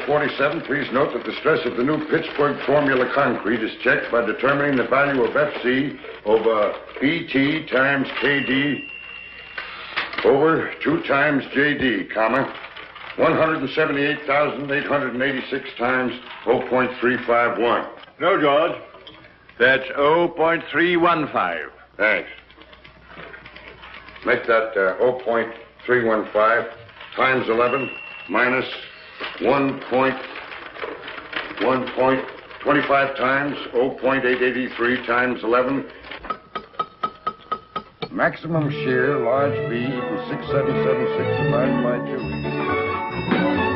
47, please note that the stress of the new Pittsburgh formula concrete is checked by determining the value of FC over BT times KD over 2 times JD, comma, 178,886 times 0.351. No, George. That's 0.315. Thanks. Make that 0.315 times 11 minus 1.25 times 0.883 times 11. Maximum shear, large B, equals 6776 divided by 2.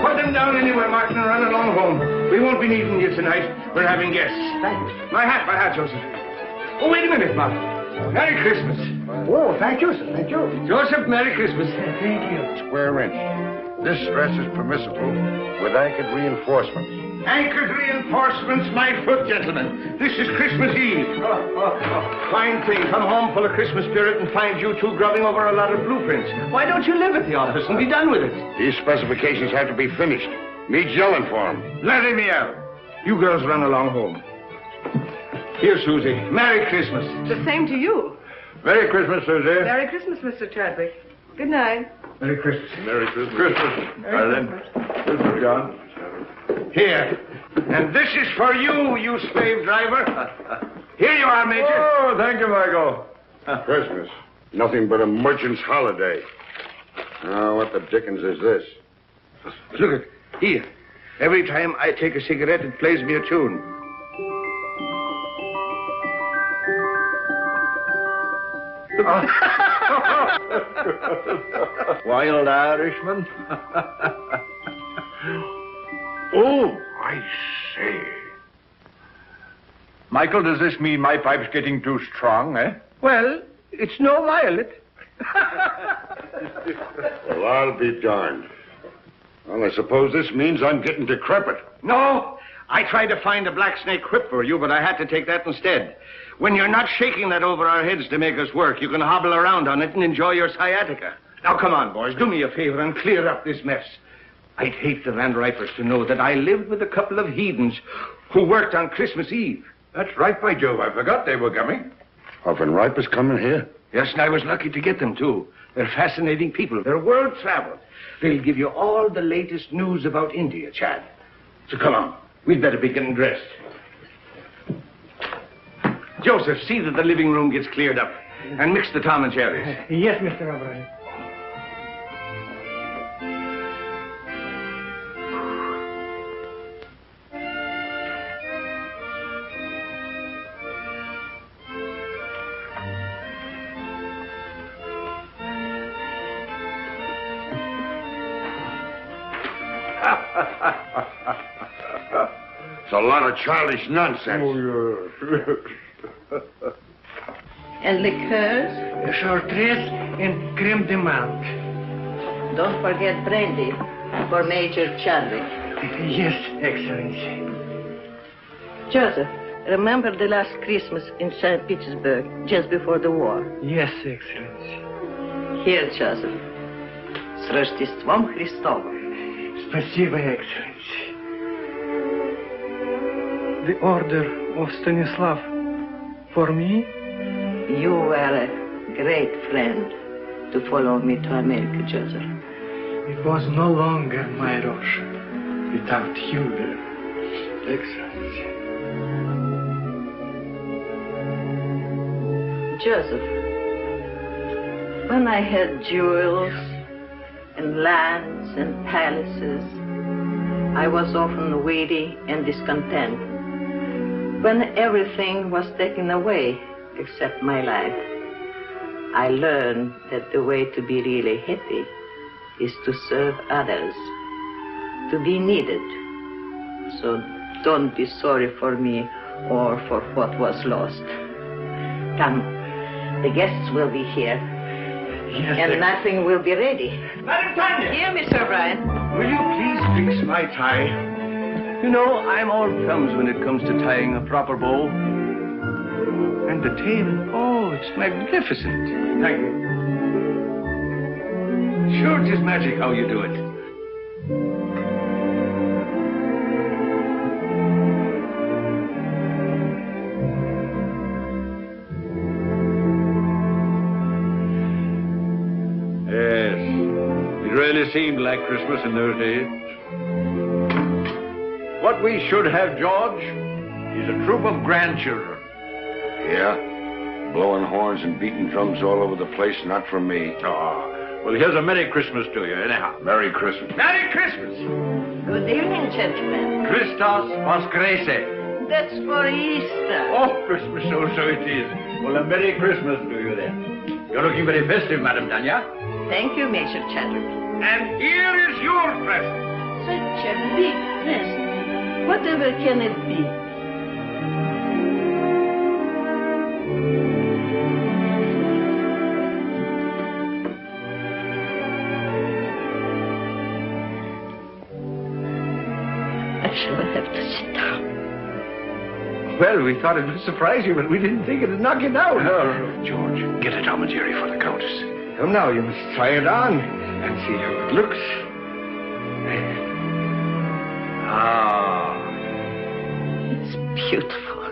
Put them down anywhere, Martin, and run along home. We won't be needing you tonight. We're having guests. Thank you. My hat, Joseph. Oh, wait a minute, Martin. Merry Christmas. Oh, thank you, sir. Thank you. Joseph, Merry Christmas. Thank you. Square inch. This stress is permissible with anchored reinforcements. Anchored reinforcements, my foot, gentlemen. This is Christmas Eve. Fine thing. Come home full of Christmas spirit and find you two grubbing over a lot of blueprints. Why don't you live at the office and be done with it? These specifications have to be finished. Me's yelling for them. Let him out. You girls run along home. Here, Susie. Merry Christmas. The same to you. Merry Christmas, Susie. Merry Christmas, Mr. Chadwick. Good night. Merry Christmas. Merry Christmas. Christmas. Christmas, John. Here. And this is for you, you slave driver. Here you are, Major. Oh, thank you, Michael. Christmas. Nothing but a merchant's holiday. Oh, what the dickens is this? Look at here. Every time I take a cigarette, it plays me a tune. Wild Irishman. Oh, I say. Michael, does this mean my pipe's getting too strong, eh? Well, it's no violet. Well, I'll be darned. Well, I suppose this means I'm getting decrepit. No, I tried to find a black snake whip for you, but I had to take that instead. When you're not shaking that over our heads to make us work, you can hobble around on it and enjoy your sciatica. Now, come on, boys, do me a favor and clear up this mess. I'd hate the Van Ripers to know that I lived with a couple of heathens who worked on Christmas Eve. That's right, by Jove. I forgot they were coming. Are Van Ripers coming here? Yes, and I was lucky to get them, too. They're fascinating people. They're world-traveled. They'll give you all the latest news about India, Chad. So come on. We'd better be getting dressed. Joseph, see that the living room gets cleared up. And mix the Tom and Jerry's. Yes, Mr. O'Brien. It's a lot of childish nonsense. Oh, yes. And liqueurs? Chartreuse and creme de menthe. Don't forget brandy for Major Chadwick. Yes, Excellency. Joseph, remember the last Christmas in St. Petersburg, just before the war? Yes, Excellency. Here, Joseph. С Рождеством Христовым. Спасибо, Excellency. The order of Stanislav for me? You were a great friend to follow me to America, Joseph. It was no longer my Russia without you there, Excellency. Joseph, when I had jewels and lands and palaces, I was often weary and discontent. When everything was taken away except my life, I learned that the way to be really happy is to serve others, to be needed. So don't be sorry for me or for what was lost. Come, the guests will be here. Yes, And nothing will be ready. Madam Tanya! Here, Mr. O'Brien. Will you please fix my tie? You know, I'm all thumbs when it comes to tying a proper bow. And the tail, oh, it's magnificent. Thank you. Sure, it is magic how you do it. really seemed like Christmas in those days. What we should have, George, is a troop of grandchildren. Yeah? Blowing horns and beating drums all over the place, not for me. Oh, well, here's a Merry Christmas to you, anyhow. Merry Christmas. Merry Christmas! Good evening, gentlemen. Christos Voskreset. That's for Easter. Oh, Christmas, so it is. Well, a Merry Christmas to you, then. You're looking very festive, Madam Tanya. Thank you, Major Chadwick. And here is your present. Such a big present. Whatever can it be? I shall have to sit down. Well, we thought it would surprise you, but we didn't think it'd knock you down. George, get a Tom and Jerry for the Countess. Come now, you must try it on and see how it looks. It's beautiful.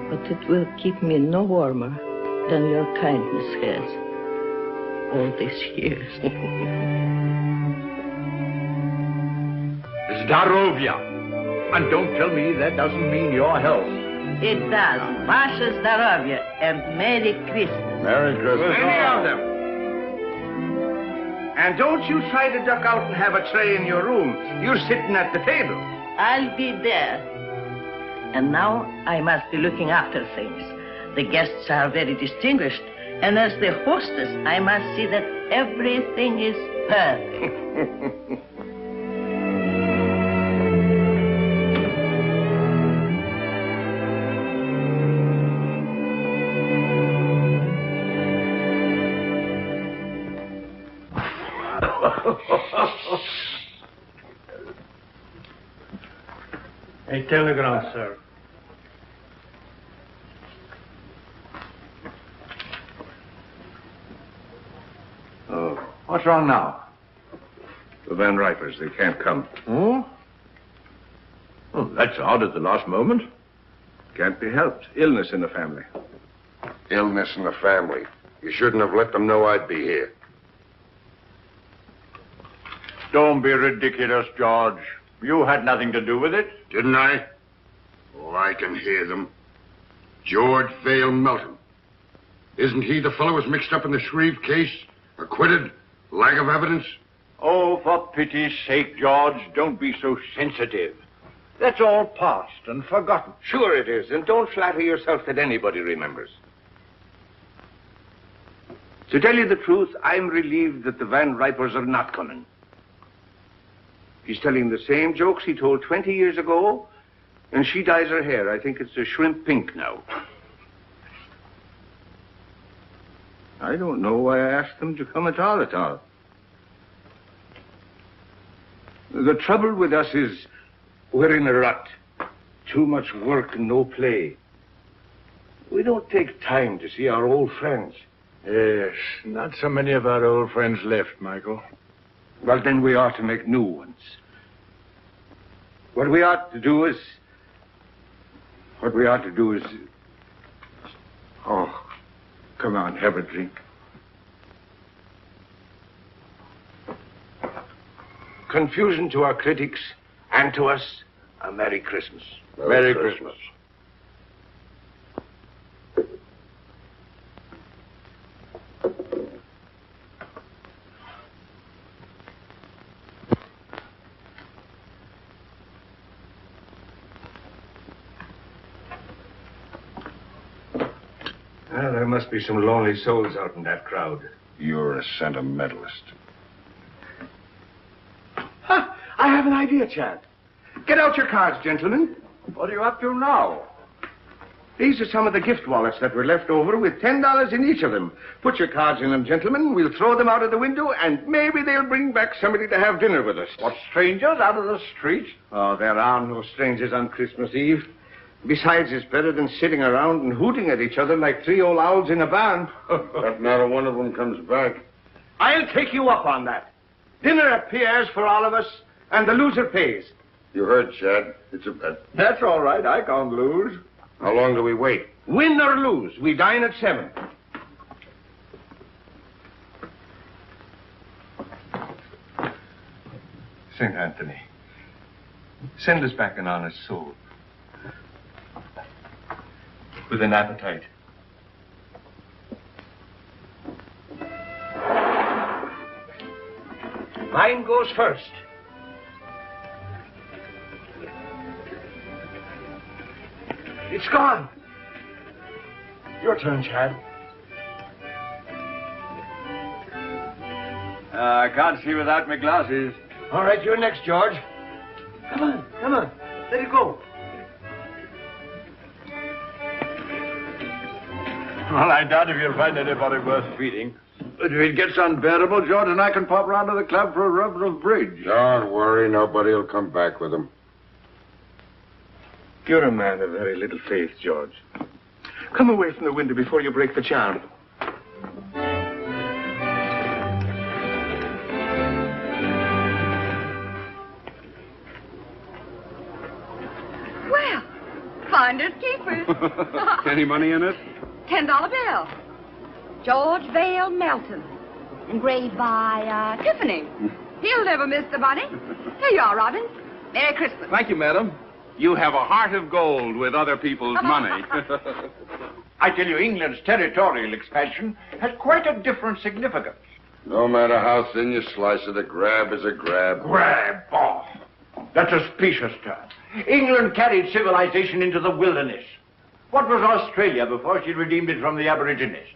But it will keep me no warmer than your kindness has all these years. Zdarovia. And don't tell me that doesn't mean your health. It does. Vasha Zdarovya and Merry Christmas. Merry Christmas. Many of them. And don't you try to duck out and have a tray in your room. You're sitting at the table. I'll be there. And now I must be looking after things. The guests are very distinguished, and as the hostess, I must see that everything is perfect. A telegram, sir. Oh, what's wrong now? The Van Ripers, they can't come. Oh? Oh, that's odd at the last moment. Can't be helped. Illness in the family. Illness in the family. You shouldn't have let them know I'd be here. Don't be ridiculous, George. You had nothing to do with it. Didn't I? Oh, I can hear them. George Vale Melton. Isn't he the fellow who's mixed up in the Shreve case? Acquitted? Lack of evidence? Oh, for pity's sake, George, don't be so sensitive. That's all past and forgotten. Sure it is, and don't flatter yourself that anybody remembers. To tell you the truth, I'm relieved that the Van Ripers are not coming. He's telling the same jokes he told 20 years ago, and she dyes her hair. I think it's a shrimp pink now. I don't know why I asked them to come at all. The trouble with us is we're in a rut. Too much work and no play. We don't take time to see our old friends. Yes, not so many of our old friends left, Michael. Well, then we ought to make new ones. What we ought to do is... Oh, come on, have a drink. Confusion to our critics and to us, a Merry Christmas. Merry Christmas. Well, there must be some lonely souls out in that crowd. You're a sentimentalist. Ha! I have an idea, Chad. Get out your cards, gentlemen. What are you up to now? These are some of the gift wallets that were left over with $10 in each of them. Put your cards in them, gentlemen. We'll throw them out of the window, and maybe they'll bring back somebody to have dinner with us. What, strangers out of the street? Oh, there are no strangers on Christmas Eve. Besides, it's better than sitting around and hooting at each other like three old owls in a barn. But not a one of them comes back. I'll take you up on that. Dinner at Pierre's for all of us, and the loser pays. You heard, Chad. It's a bet. That's all right. I can't lose. How long do we wait? Win or lose, we dine at 7. St. Anthony, send us back an honest soul. With an appetite. Mine goes first. It's gone. Your turn, Chad. I can't see without my glasses. All right, you're next, George. Come on. Let it go. Well, I doubt if you'll find anybody worth feeding. But if it gets unbearable, George and I can pop round to the club for a rubber of bridge. Don't worry, nobody will come back with them. You're a man of very little faith, George. Come away from the window before you break the charm. Well, finders keepers. Any money in it? $10 bill. George Vale Melton. Engraved by, Tiffany. He'll never miss the money. Here you are, Robin. Merry Christmas. Thank you, madam. You have a heart of gold with other people's money. I tell you, England's territorial expansion has quite a different significance. No matter how thin you slice it, a grab is a grab. Grab off. That's a specious term. England carried civilization into the wilderness. What was Australia before she redeemed it from the Aborigines?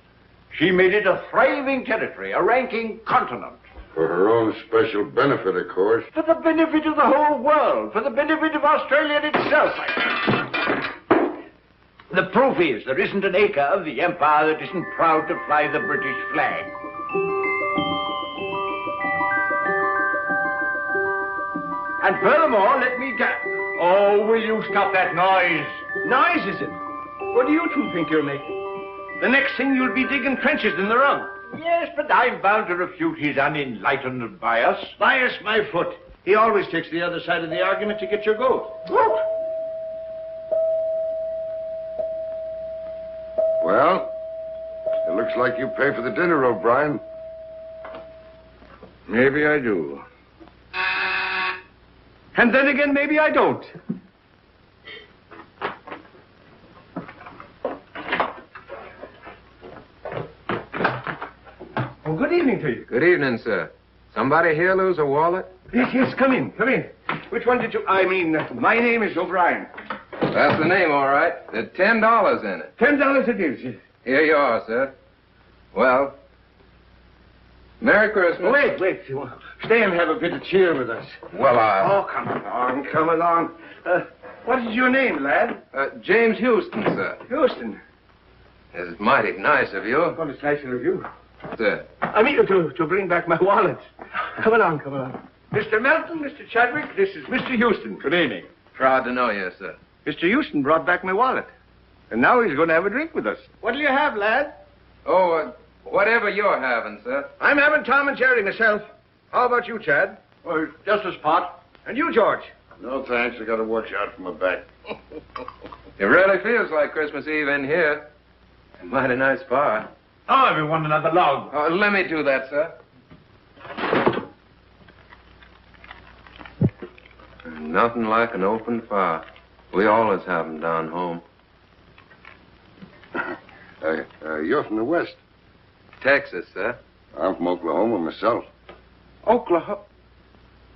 She made it a thriving territory, a ranking continent. For her own special benefit, of course. For the benefit of the whole world, for the benefit of Australia itself. The proof is there isn't an acre of the empire that isn't proud to fly the British flag. And furthermore, let me Oh, will you stop that noise? Noise, is it? What do you two think you're making? The next thing you'll be digging trenches in the rug. Yes, but I'm bound to refute his unenlightened bias. Bias my foot. He always takes the other side of the argument to get your goat. Well, it looks like you pay for the dinner, O'Brien. Maybe I do. And then again, maybe I don't. Oh, good evening to you. Good evening, sir. Somebody here lose a wallet? Yes, come in. Which one did you... my name is O'Brien. That's the name, all right. There's $10 in it. $10 it is, yes. Here you are, sir. Well, Merry Christmas. Wait. Stay and have a bit of cheer with us. Well, Oh, come along. What is your name, lad? James Houston, sir. Houston. It's mighty nice of you. Well, it's nicer of you. Sir. I mean to bring back my wallet. Come along. Mr. Melton, Mr. Chadwick, this is Mr. Houston. Good evening. Proud to know you, sir. Mr. Houston brought back my wallet. And now he's going to have a drink with us. What'll you have, lad? Oh, whatever you're having, sir. I'm having Tom and Jerry myself. How about you, Chad? Well, just a spot. And you, George? No, thanks. I got to watch out for my back. It really feels like Christmas Eve in here. A mighty nice bar. Oh, everyone, another log. Let me do that, sir. Nothing like an open fire. We always have them down home. You're from the West. Texas, sir. I'm from Oklahoma myself. Oklahoma?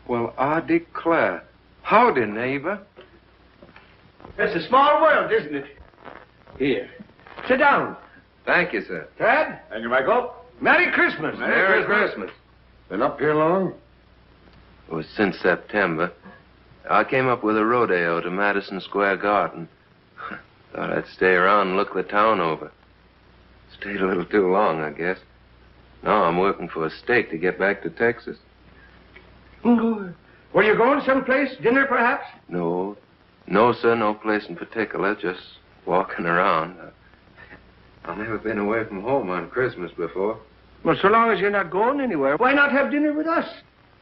Well, I declare. Howdy, neighbor. It's a small world, isn't it? Here. Sit down. Thank you, sir. Chad? Thank you, Michael. Merry Christmas. Merry Christmas. Been up here long? It was since September. I came up with a rodeo to Madison Square Garden. Thought I'd stay around and look the town over. Stayed a little too long, I guess. Now I'm working for a stake to get back to Texas. Were you going someplace? Dinner, perhaps? No, sir, no place in particular. Just walking around. I've never been away from home on Christmas before. Well, so long as you're not going anywhere, why not have dinner with us?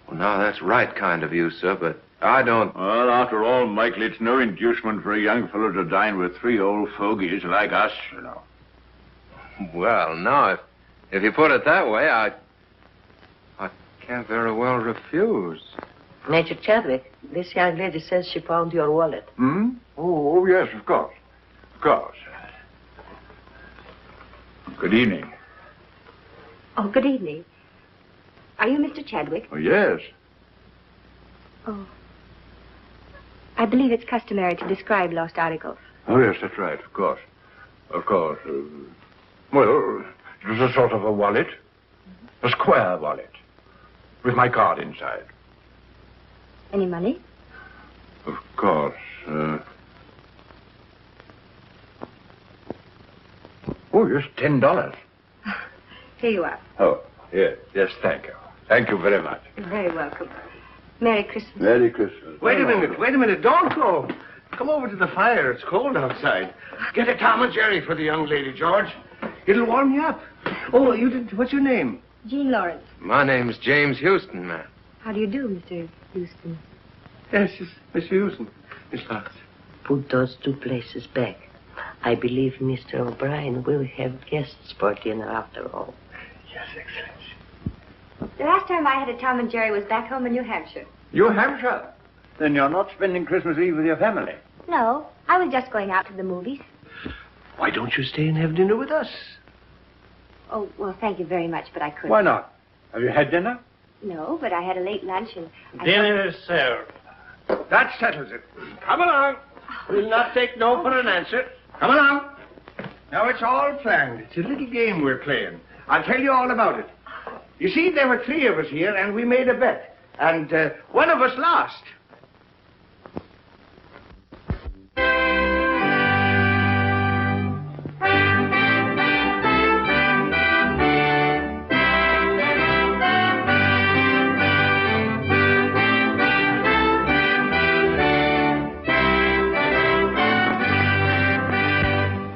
Well, now, that's right kind of you, sir, but I don't... Well, after all, Michael, it's no inducement for a young fellow to dine with three old fogies like us, you know. Well, now, if you put it that way, I can't very well refuse. Major Chadwick, this young lady says she found your wallet. Hmm? Oh, yes, of course. Of course. Good evening. Oh, good evening. Are you Mr. Chadwick? Oh, yes. Oh. I believe it's customary to describe lost articles. Oh, yes, that's right, of course. Of course. Well, it was a sort of a wallet. A square wallet. With my card inside. Any money? Of course. Oh, yes, $10. Here you are. Oh, yes, thank you. Thank you very much. You're very welcome. Merry Christmas. Merry Christmas. Wait a minute. Don't go. Come over to the fire. It's cold outside. Get a Tom and Jerry for the young lady, George. It'll warm you up. Oh, you did. What's your name? Jean Lawrence. My name's James Houston, ma'am. How do you do, Mr. Houston? Yes, Mr. Houston. Miss Lawrence. Put those 2 places back. I believe Mr. O'Brien will have guests for dinner after all. Yes, Excellency. The last time I had a Tom and Jerry was back home in New Hampshire. New Hampshire? Then you're not spending Christmas Eve with your family? No, I was just going out to the movies. Why don't you stay and have dinner with us? Oh, well, thank you very much, but I couldn't. Why not? Have you had dinner? No, but I had a late lunch and... Dinner is served. That settles it. Come along. We'll not take no for an answer. Come along. Now, it's all planned. It's a little game we're playing. I'll tell you all about it. You see, there were 3 of us here, and we made a bet. And one of us lost.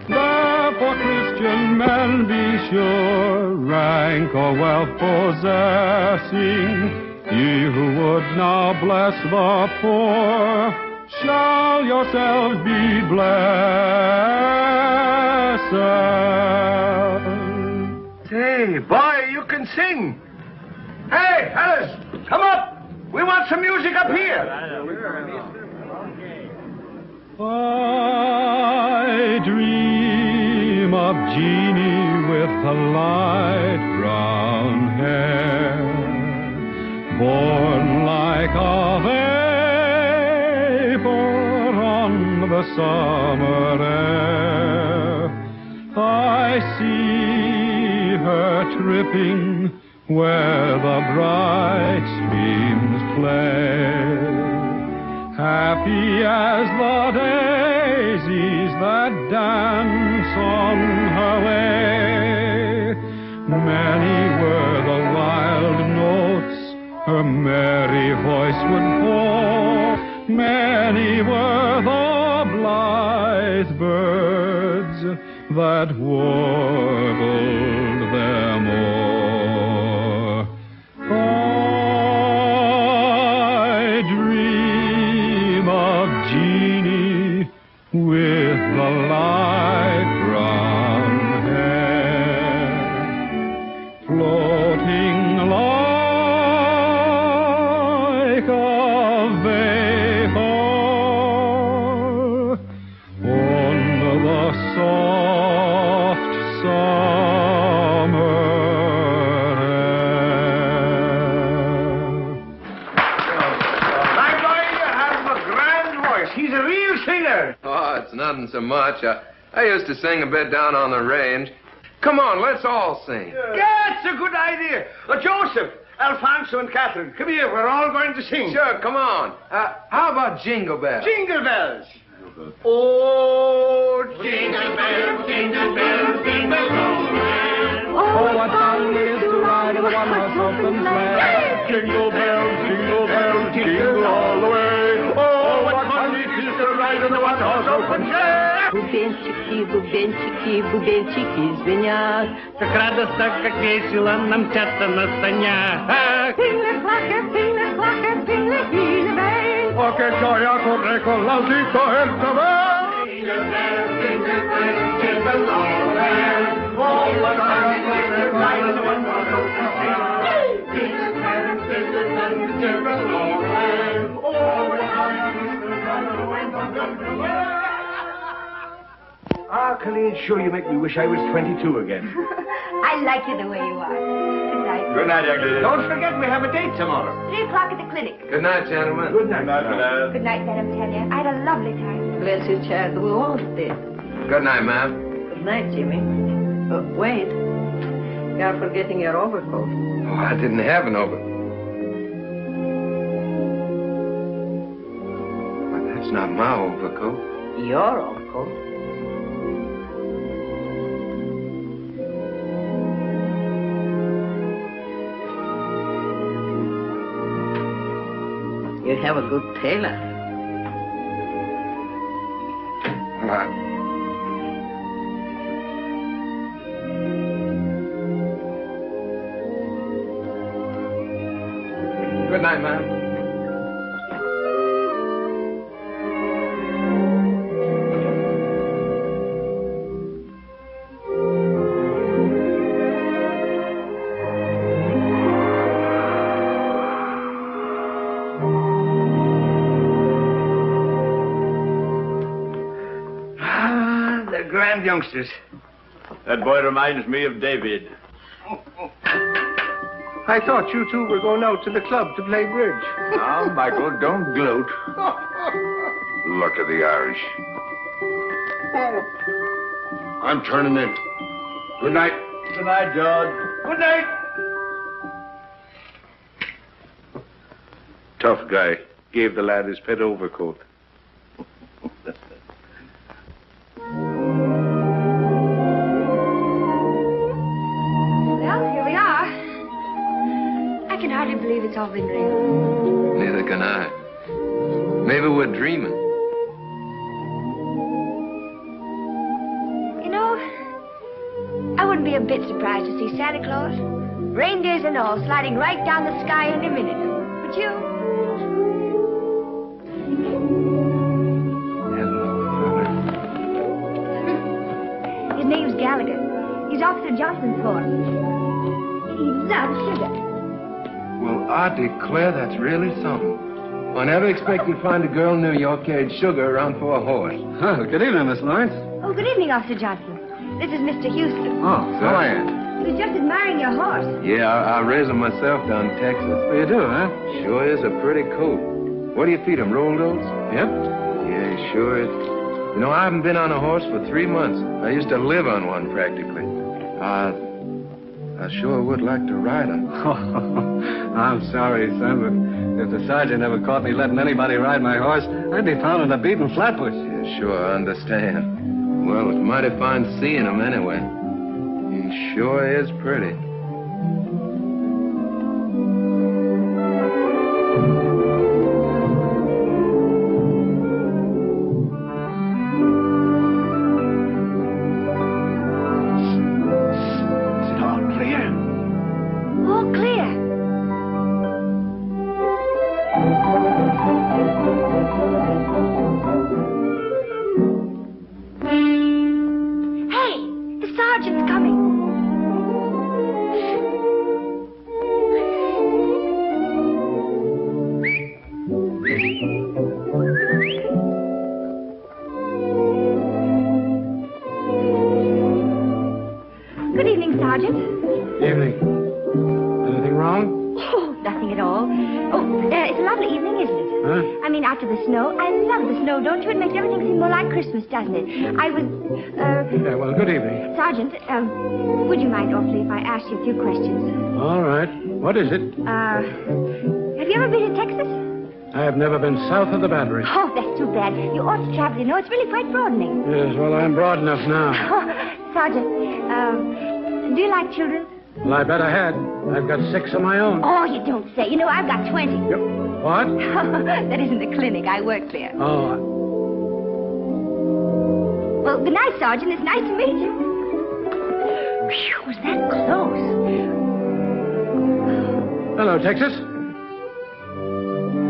Therefore, Christian men, be sure, rank or wealth possessing, ye who would now bless the poor, shall yourselves be blessed. Say, boy, you can sing. Hey, fellas, come up. We want some music up here. I dream of Jeannie with the light brown hair, born like a vapor on the summer air. I see her tripping where the bright streams play, happy as the daisies that dance on her way. Many were the wild notes her merry voice would pour, many were the blithe birds that warbled them o'er. I dream of Jeannie with the light brown hair, floating like a vapor on the soft summer air. My boy, you have a grand voice. He's a real singer. Oh, it's nothing so much. I used to sing a bit down on the range. Come on, let's all sing. Yeah, it's a good idea. Joseph, Alfonso, and Catherine, come here. We're all going to sing. Sure, come on. How about Jingle Bells? Jingle bells. Oh, jingle bells, jingle all the way. Oh, what fun it is to ride in a one-horse open sleigh. Jingle bells, jingle all the way. Oh, what fun it is to ride in a one-horse open sleigh. Бубенчики, бубенчики звенят. Как радостно, как весело нам мчаться на санях. Oh, che gioia corre con l'aldito e il cavallo. Jingle bells, jingle all the way. Oh, what fun it is to ride in a one-horse open sleigh. Jingle bells, jingle all the way. Ah, Colleen, sure you make me wish I was 22 again. I like you the way you are. Good night. Good night, young lady. Don't forget we have a date tomorrow. 3 o'clock at the clinic. Good night, gentlemen. Good night. Good night, Madame Tanya. I had a lovely time. Bless you, child. We all did. Good night, ma'am. Good night, Jimmy. Wait. You're forgetting your overcoat. Oh, I didn't have an overcoat. But that's not my overcoat. Your overcoat? You have a good tailor. Good night, ma'am. Grand youngsters. That boy reminds me of David. I thought you two were going out to the club to play bridge. Now, Michael, don't gloat. Luck of the Irish. I'm turning in. Good night. Good night, George. Good night. Tough guy. Gave the lad his pet overcoat. I can hardly believe it's all been real. Neither can I. Maybe we're dreaming. You know, I wouldn't be a bit surprised to see Santa Claus, reindeers and all, sliding right down the sky in a minute. Would you? His name's Gallagher. He's Officer Johnson's horse. He loves sugar. Well, I declare that's really something. I never expected to find a girl in New York carried sugar around for a horse. Oh, good evening, Miss Lawrence. Oh, good evening, Officer Johnson. This is Mr. Houston. Oh, So I am. He was just admiring your horse. Yeah, I raised him myself down in Texas. Well, you do, huh? Sure is a pretty coat. What do you feed him, rolled oats? Yep. Yeah, he sure is. You know, I haven't been on a horse for 3 months. I used to live on one practically. I sure would like to ride him. I'm sorry, son, but if the sergeant ever caught me letting anybody ride my horse, I'd be pounding a beaten flatbush. Yeah, sure, I understand. Well, it's mighty fine seeing him anyway. He sure is pretty. Don't you? It makes everything seem more like Christmas, doesn't it? Yeah, well, good evening. Sergeant, would you mind awfully if I asked you a few questions? All right. What is it? Have you ever been to Texas? I have never been south of the Battery. Oh, that's too bad. You ought to travel, you know. It's really quite broadening. Yes, well, I'm broad enough now. Sergeant, do you like children? Well, I bet I had. I've got 6 of my own. Oh, you don't say. You know, I've got 20. Yep. What? That isn't the clinic. I work there. Oh, well, good night, Sergeant. It's nice to meet you. Phew, was that close? hello, Texas.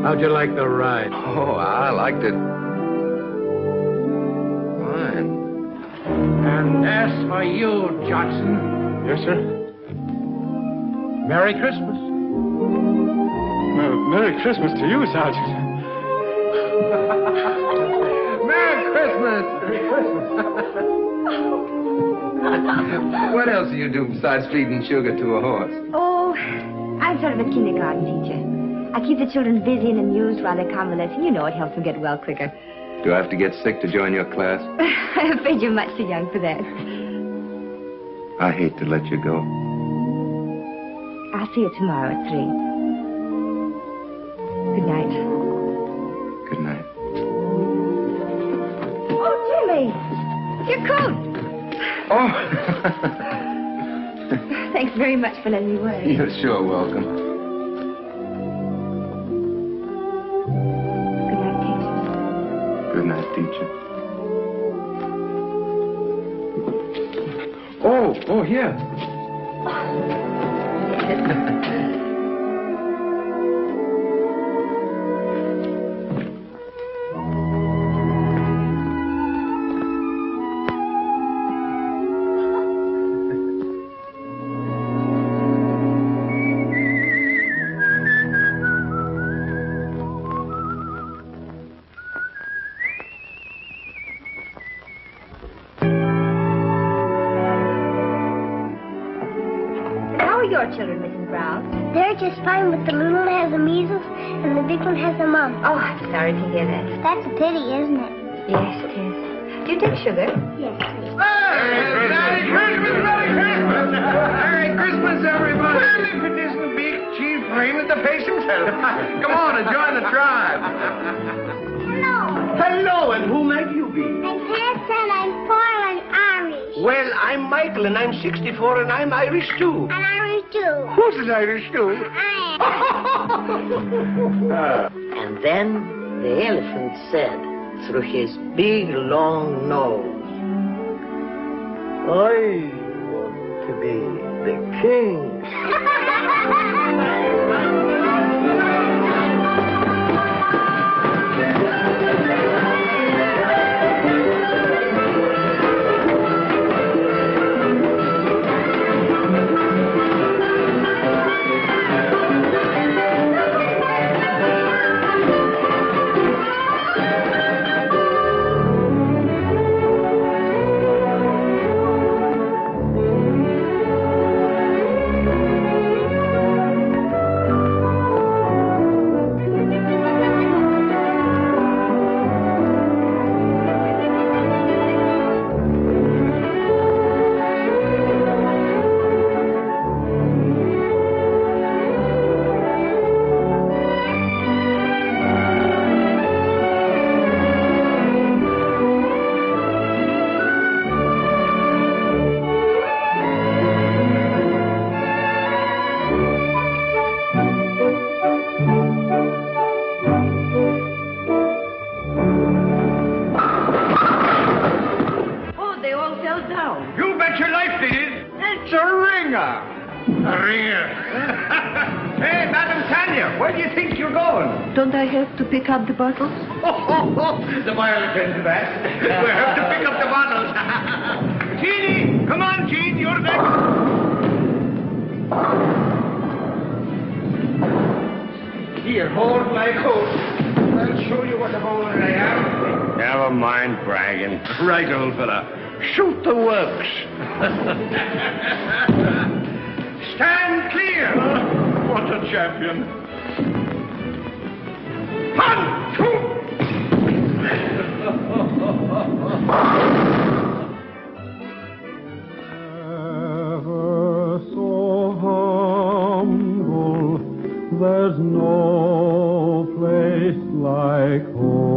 How'd you like the ride? Oh, I liked it. Fine. And as for you, Johnson. Yes, sir? Merry Christmas. Well, Merry Christmas to you, Sergeant. Christmas! What else do you do besides feeding sugar to a horse? Oh, I'm sort of a kindergarten teacher. I keep the children busy and amused while they're convalescing. You know, it helps them get well quicker. Do I have to get sick to join your class? I'm afraid you're much too young for that. I hate to let you go. I'll see you tomorrow at 3. Good night. Good night. Oh, Jimmy! Your coat! Oh! Thanks very much for letting me wear it. You're sure welcome. Good night, teacher. Good night, teacher. Oh, here. Your children, Mrs. Brown? They're just fine, but the little one has the measles and the big one has the mumps. Oh, I'm sorry to hear that. That's a pity, isn't it? Yes, it is. Do you take sugar? Yes, please. Merry Christmas! Merry Christmas! Merry Christmas, everybody! Well, if it isn't Big Chief Raymond the face himself. Come on and join the tribe. Hello. Hello, and who might you be? I'm Hanson, I'm 4 and Irish. Well, I'm Michael, and I'm 64, and I'm Irish, too. And Irish too. Who's an Irish, too? I And then the elephant said through his big, long nose, I want to be the king. Don't I have to pick up the bottles? The boy attend to that. We'll have to pick up the bottles. Jeannie! Come on, Jean, you're next. Here, hold my coat. I'll show you what a bowler I am. Never mind bragging. Right, old fella. Shoot the works. Stand clear. What a champion. 1, 2. Ever so humble, there's no place like home.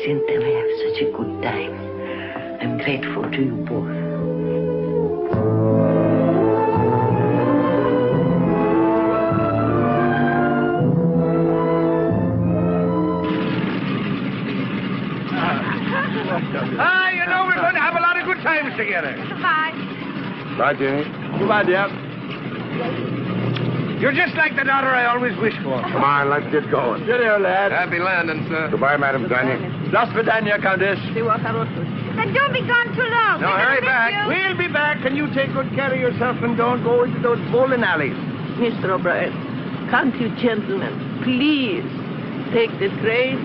Seen them have such a good time. I'm grateful to you both. You know we're going to have a lot of good times together. Goodbye. Bye, Jenny. Goodbye, dear. You're just like the daughter I always wished for. Come on, let's get going. Cheerio, lad. Happy landing, sir. Goodbye, Madam Tanya. Just for Dania, Countess. And don't be gone too long. No, We're gonna hurry miss back. you. We'll be back, and you take good care of yourself and don't go into those bowling alleys. Mr. O'Brien, can't you gentlemen please take the train?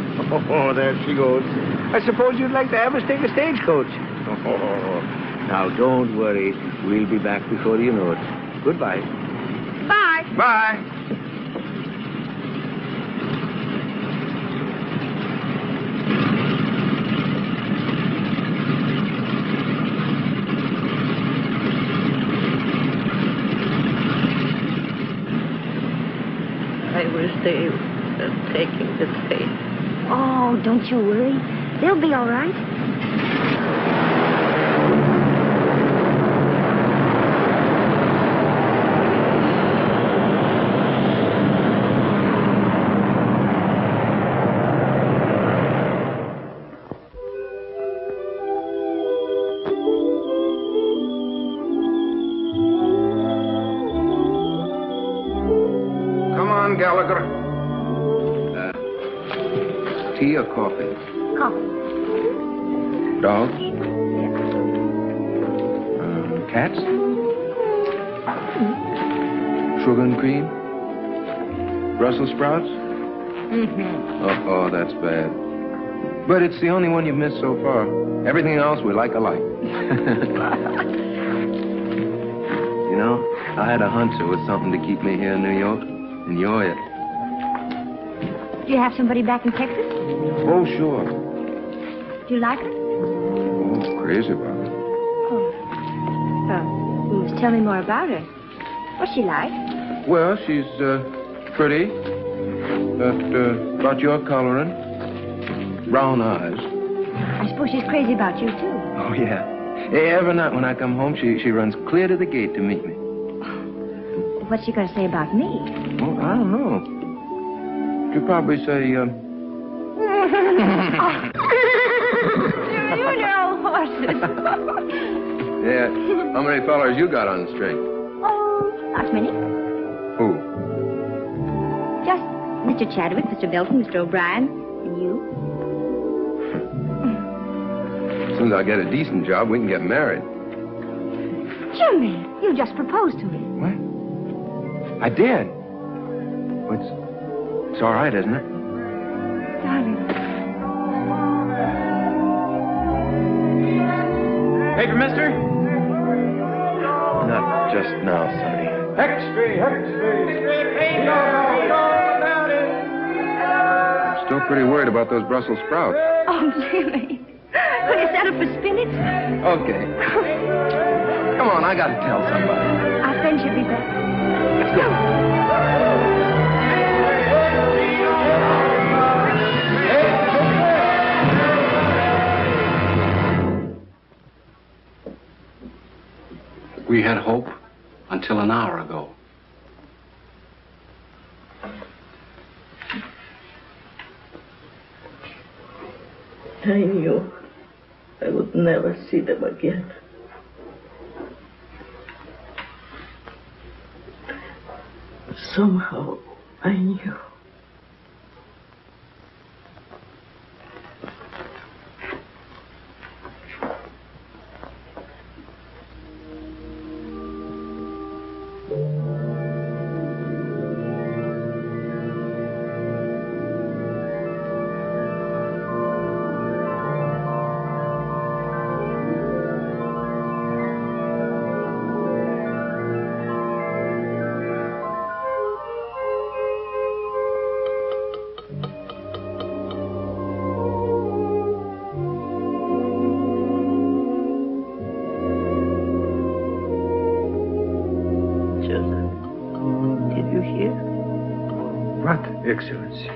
Oh, there she goes. I suppose you'd like to have us take a stagecoach. Oh, now, don't worry. We'll be back before you know it. Goodbye. Bye. Bye. I wish they were taking the train. Oh, don't you worry. They'll be all right. Come on, Gallagher. Tea or coffee? Coffee. Dogs? Cats? Sugar and cream? Brussels sprouts? Mm-hmm. Oh, that's bad. But it's the only one you've missed so far. Everything else we like alike. You know, I had a hunch there was something to keep me here in New York, and you're it. Do you have somebody back in Texas? Oh, sure. Do you like her? Oh, crazy about it. Well, tell me more about her. What's she like? Well, she's pretty. About your coloring. Brown eyes. I suppose she's crazy about you, too. Oh, yeah. Every night when I come home, she runs clear to the gate to meet me. What's she going to say about me? Well, I don't know. She'll probably say, You know horses. yeah, how many fellers you got on the string? Oh, not many. Who? Just Mr. Chadwick, Mr. Belton, Mr. O'Brien, and you. As soon as I get a decent job, we can get married. Jimmy, you just proposed to me. What? I did. It's all right, isn't it? Darling. Paper, mister? Not just now, Sonny. I'm still pretty worried about those Brussels sprouts. Oh, Jimmy. Will you set up for spinach? Okay. Come on, I gotta tell somebody. Our friend should be back. Let's go. We had hope until an hour ago. I knew I would never see them again. Somehow I knew. Did you hear? What, Excellency?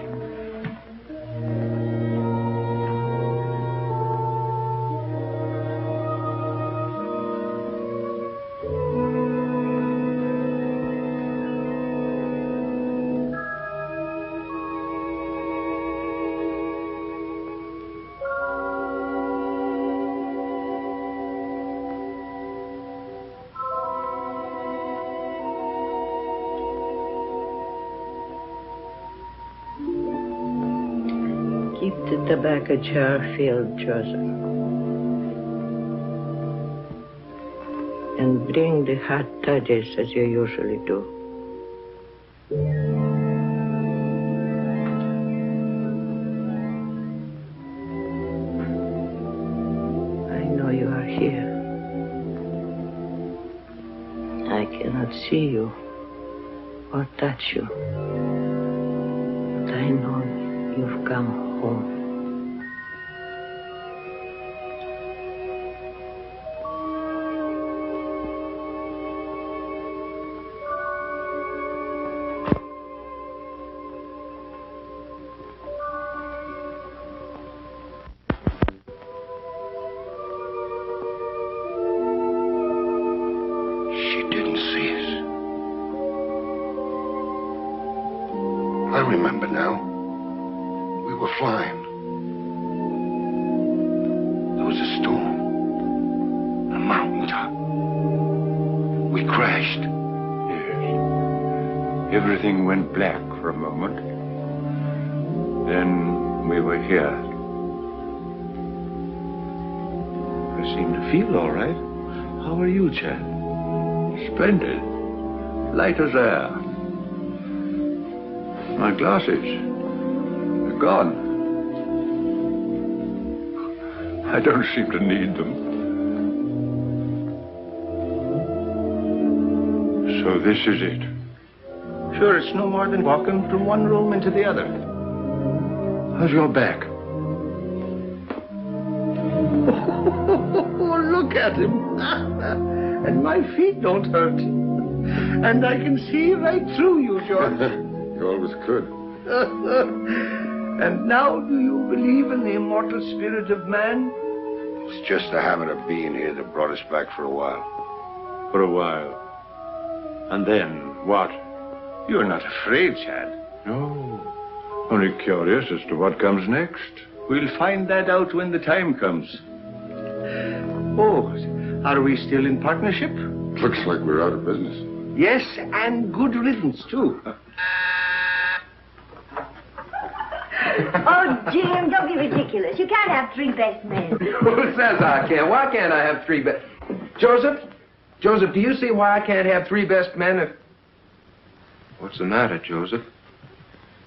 Keep the tobacco jar filled, Joseph. And bring the hot toddies as you usually do. I know you are here. I cannot see you or touch you. But I know you've come home. She didn't see us. I remember now. We were flying. There was a storm. A mountaintop. We crashed. Yes. Everything went black for a moment. Then we were here. I seem to feel all right. How are you, Chad? Splendid. Light as air. My glasses. They're gone. I don't seem to need them. So this is it. Sure, it's no more than walking from one room into the other. How's your back? Oh, look at him. And my feet don't hurt. And I can see right through you, George. You always could. And now do you believe in the immortal spirit of man? It's just the habit of being here that brought us back for a while. For a while. And then, what? You're not afraid, Chad. No. Only curious as to what comes next. We'll find that out when the time comes. Oh, are we still in partnership? Looks like we're out of business. Yes, and good riddance, too. Oh, Jim, don't be ridiculous. You can't have three best men. Who says I can? Why can't I have three best... Joseph? Joseph, do you see why I can't have three best men if... What's the matter, Joseph?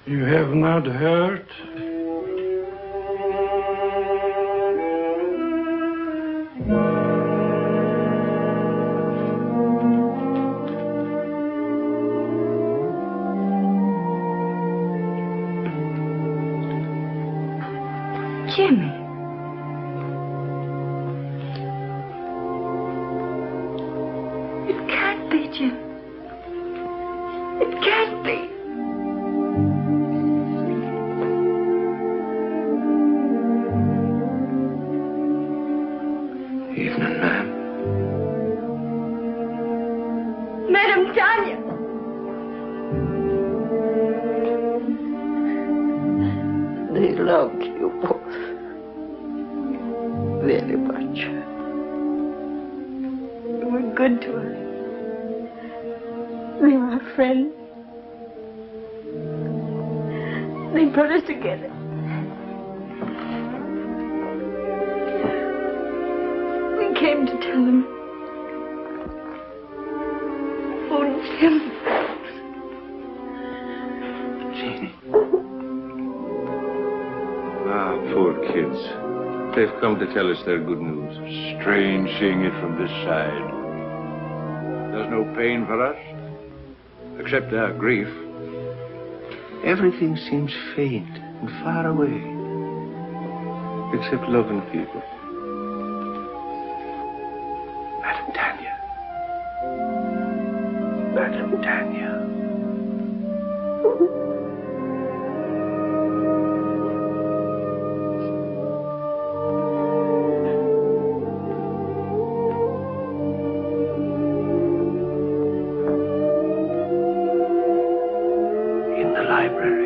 You have not heard? Jimmy. It can't be, Jim. It can't be. Evening, ma'am. Madam Tanya. They loved you both very much. You were good to us. They were our friends. They brought us together. We came to tell them. Oh, Jim. Jeannie. Ah, poor kids. They've come to tell us their good news. Strange seeing it from this side. There's no pain for us, except our grief. Everything seems faint and far away. Except loving people. Madam Tanya. Madam Tanya. In the library.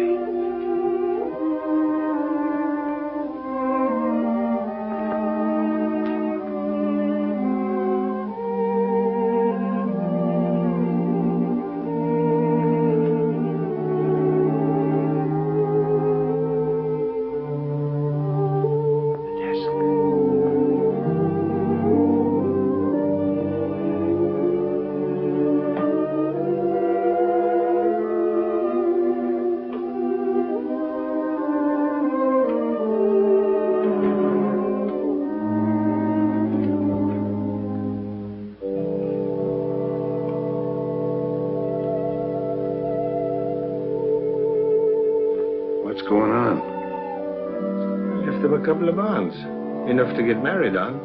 of a couple of bonds. Enough to get married on.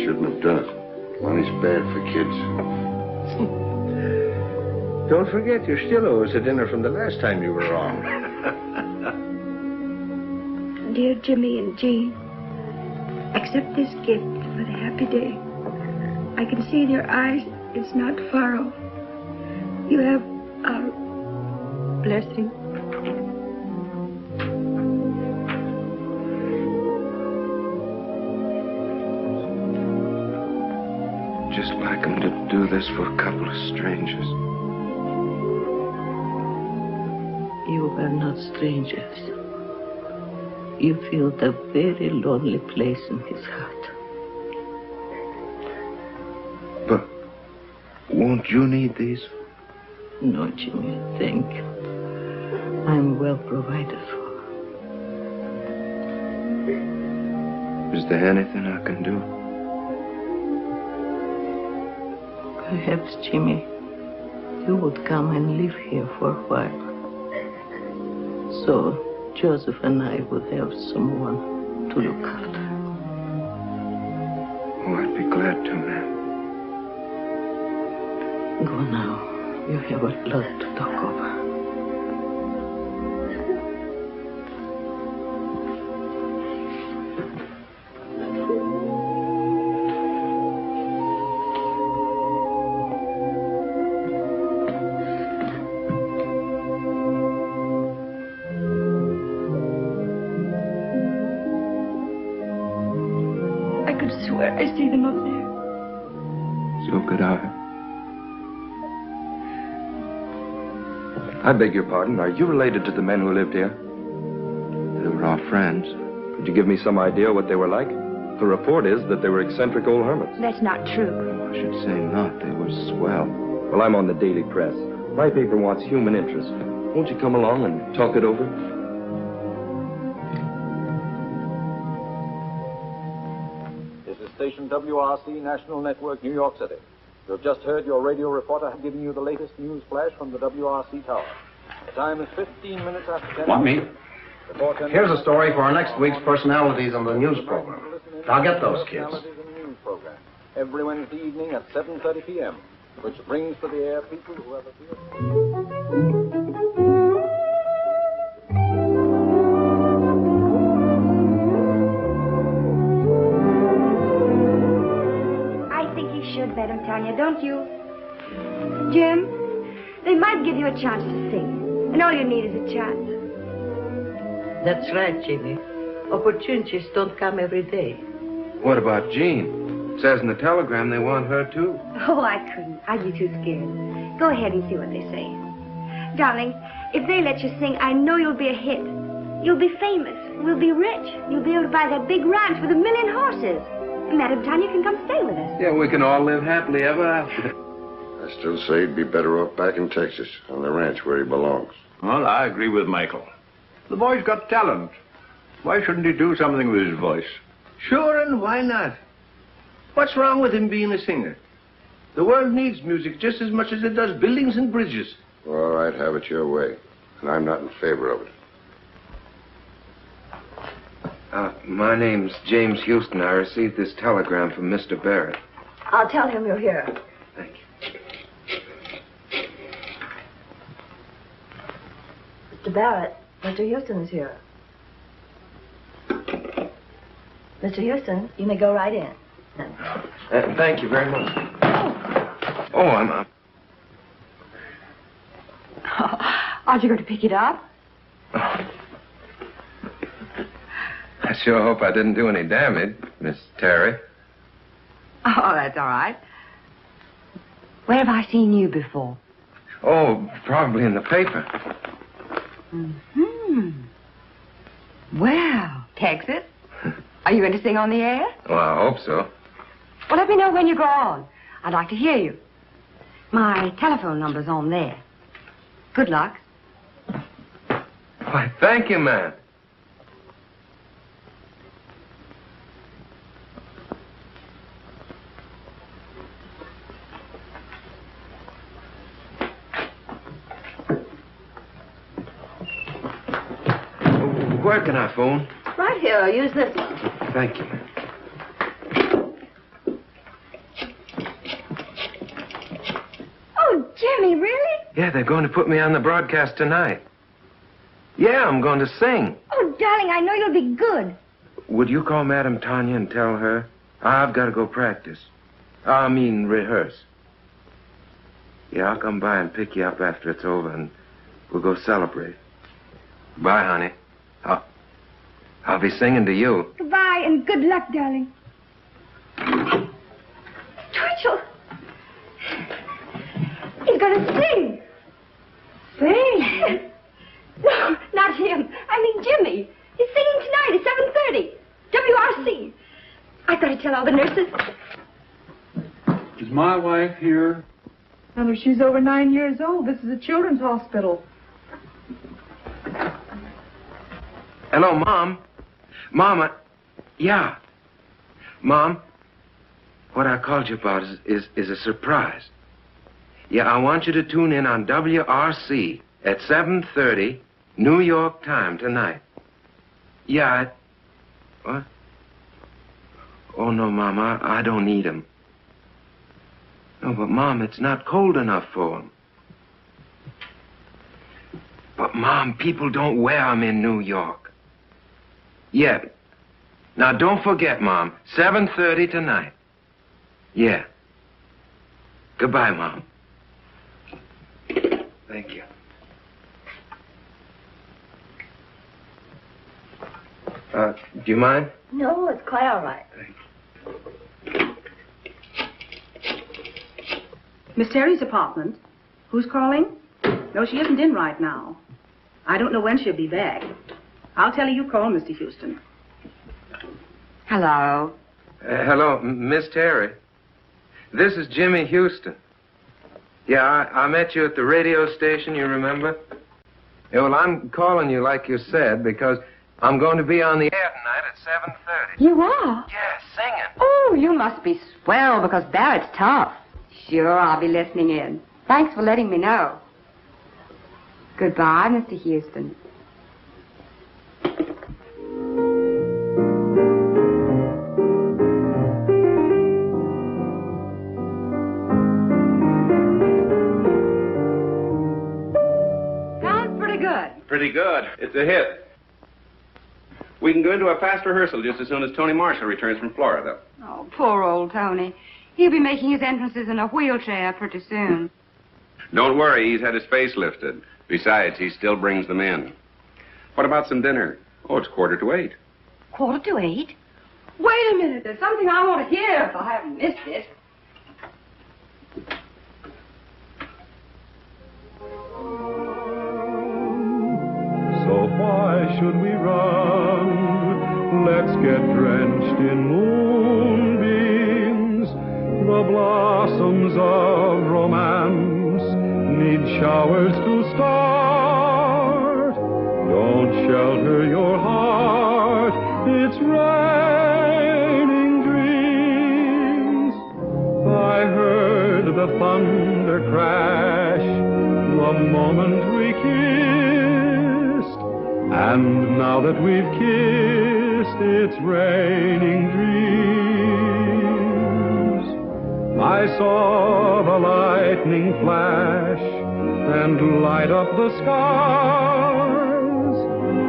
Shouldn't have done it. Money's bad for kids. Don't forget, you still owe us a dinner from the last time you were wrong. Dear Jimmy and Jean, accept this gift for the happy day. I can see in your eyes it's not far off. You have our blessing. Just like him to do this for a couple of strangers. You are not strangers. You feel the very lonely place in his heart. But won't you need these? No, Jimmy, thank you. I'm well provided for. Is there anything I can do? Perhaps, Jimmy, you would come and live here for a while. So Joseph and I would have someone to look after. Oh, I'd be glad to, ma'am. Go now. You have a lot to talk over. I could swear I see them up there. So could I. I beg your pardon. Are you related to the men who lived here? They were our friends. Could you give me some idea what they were like? The report is that they were eccentric old hermits. That's not true. I should say not. They were swell. Well, I'm on the Daily Press. My paper wants human interest. Won't you come along and talk it over? This is station WRC National Network, New York City. You have just heard your radio reporter giving you the latest news flash from the WRC tower. The time is 15 minutes after 10. Want me? Here's a story for our next week's personalities on the news program. I'll get those kids. Every Wednesday evening at 7:30 p.m., which brings to the air people who have appeared. Should bet him, Tanya, don't you? Jim, they might give you a chance to sing, and all you need is a chance. That's right, Jimmy. Opportunities don't come every day. What about Jean? It says in the telegram they want her, too. Oh, I couldn't. I'd be too scared. Go ahead and see what they say. Darling, if they let you sing, I know you'll be a hit. You'll be famous. We'll be rich. You'll be able to buy that big ranch with 1,000,000 horses. Madam Tanya can come stay with us. Yeah, we can all live happily ever after. I still say he'd be better off back in Texas, on the ranch where he belongs. Well, I agree with Michael. The boy's got talent. Why shouldn't he do something with his voice? Sure, and why not? What's wrong with him being a singer? The world needs music just as much as it does buildings and bridges. All right, have it your way. And I'm not in favor of it. My name's James Houston. I received this telegram from Mr. Barrett. I'll tell him you're here. Thank you. Mr. Barrett, Mr. Houston is here. Mr. Houston, you may go right in. Thank you very much. Oh, I'm... Aren't you going to pick it up? I sure hope I didn't do any damage, Miss Terry. Oh, that's all right. Where have I seen you before? Oh, probably in the paper. Mm-hmm. Well, Texas, are you going to sing on the air? Well, I hope so. Well, let me know when you go on. I'd like to hear you. My telephone number's on there. Good luck. Why, thank you, ma'am. Where can I phone? Right right, here, I'll use this one. Thank you. Oh, Jimmy, really? Yeah, they're going to put me on the broadcast tonight. Yeah, I'm going to sing. Oh, darling, I know you'll be good. Would you call Madame Tanya and tell her? I've got to go practice. I mean, rehearse. Yeah, I'll come by and pick you up after it's over, and we'll go celebrate. Bye, honey. I'll be singing to you. Goodbye, and good luck, darling. Twitchell! He's going to sing. Sing? No, not him. I mean Jimmy. He's singing tonight at 7:30. WRC. I've got to tell all the nurses. Is my wife here? Mother, she's over 9 years old. This is a children's hospital. Hello, Mom. Mama. Yeah. Mom, what I called you about is a surprise. Yeah, I want you to tune in on WRC at 7:30, New York time tonight. Yeah, what? Oh, no, Mom, I don't need 'em. No, but, Mom, it's not cold enough for 'em. But, Mom, people don't wear 'em in New York. Yeah. Now, don't forget, Mom, 7:30 tonight. Yeah. Goodbye, Mom. Thank you. Do you mind? No, it's quite all right. Miss Terry's apartment. Who's calling? No, she isn't in right now. I don't know when she'll be back. I'll tell her you called, Mr. Houston. Hello. Hello, Miss Terry. This is Jimmy Houston. Yeah, I met you at the radio station, you remember? Yeah, well, I'm calling you like you said because I'm going to be on the air tonight at 7:30. You are? Yeah, singing. Oh, you must be swell because Barrett's tough. Sure, I'll be listening in. Thanks for letting me know. Goodbye, Mr. Houston. Sounds pretty good. Pretty good. It's a hit. We can go into a fast rehearsal just as soon as Tony Marshall returns from Florida. Oh, poor old Tony. He'll be making his entrances in a wheelchair pretty soon. Don't worry, he's had his face lifted. Besides, he still brings them in. What about some dinner? Oh, it's 7:45. 7:45? Wait a minute. There's something I want to hear if I haven't missed it. So why should we run? Let's get drenched in moonbeams. The blossoms of romance need showers to start. Don't shelter your heart. It's raining dreams. I heard the thunder crash the moment we kissed. And now that we've kissed, it's raining dreams. I saw the lightning flash and light up the skies.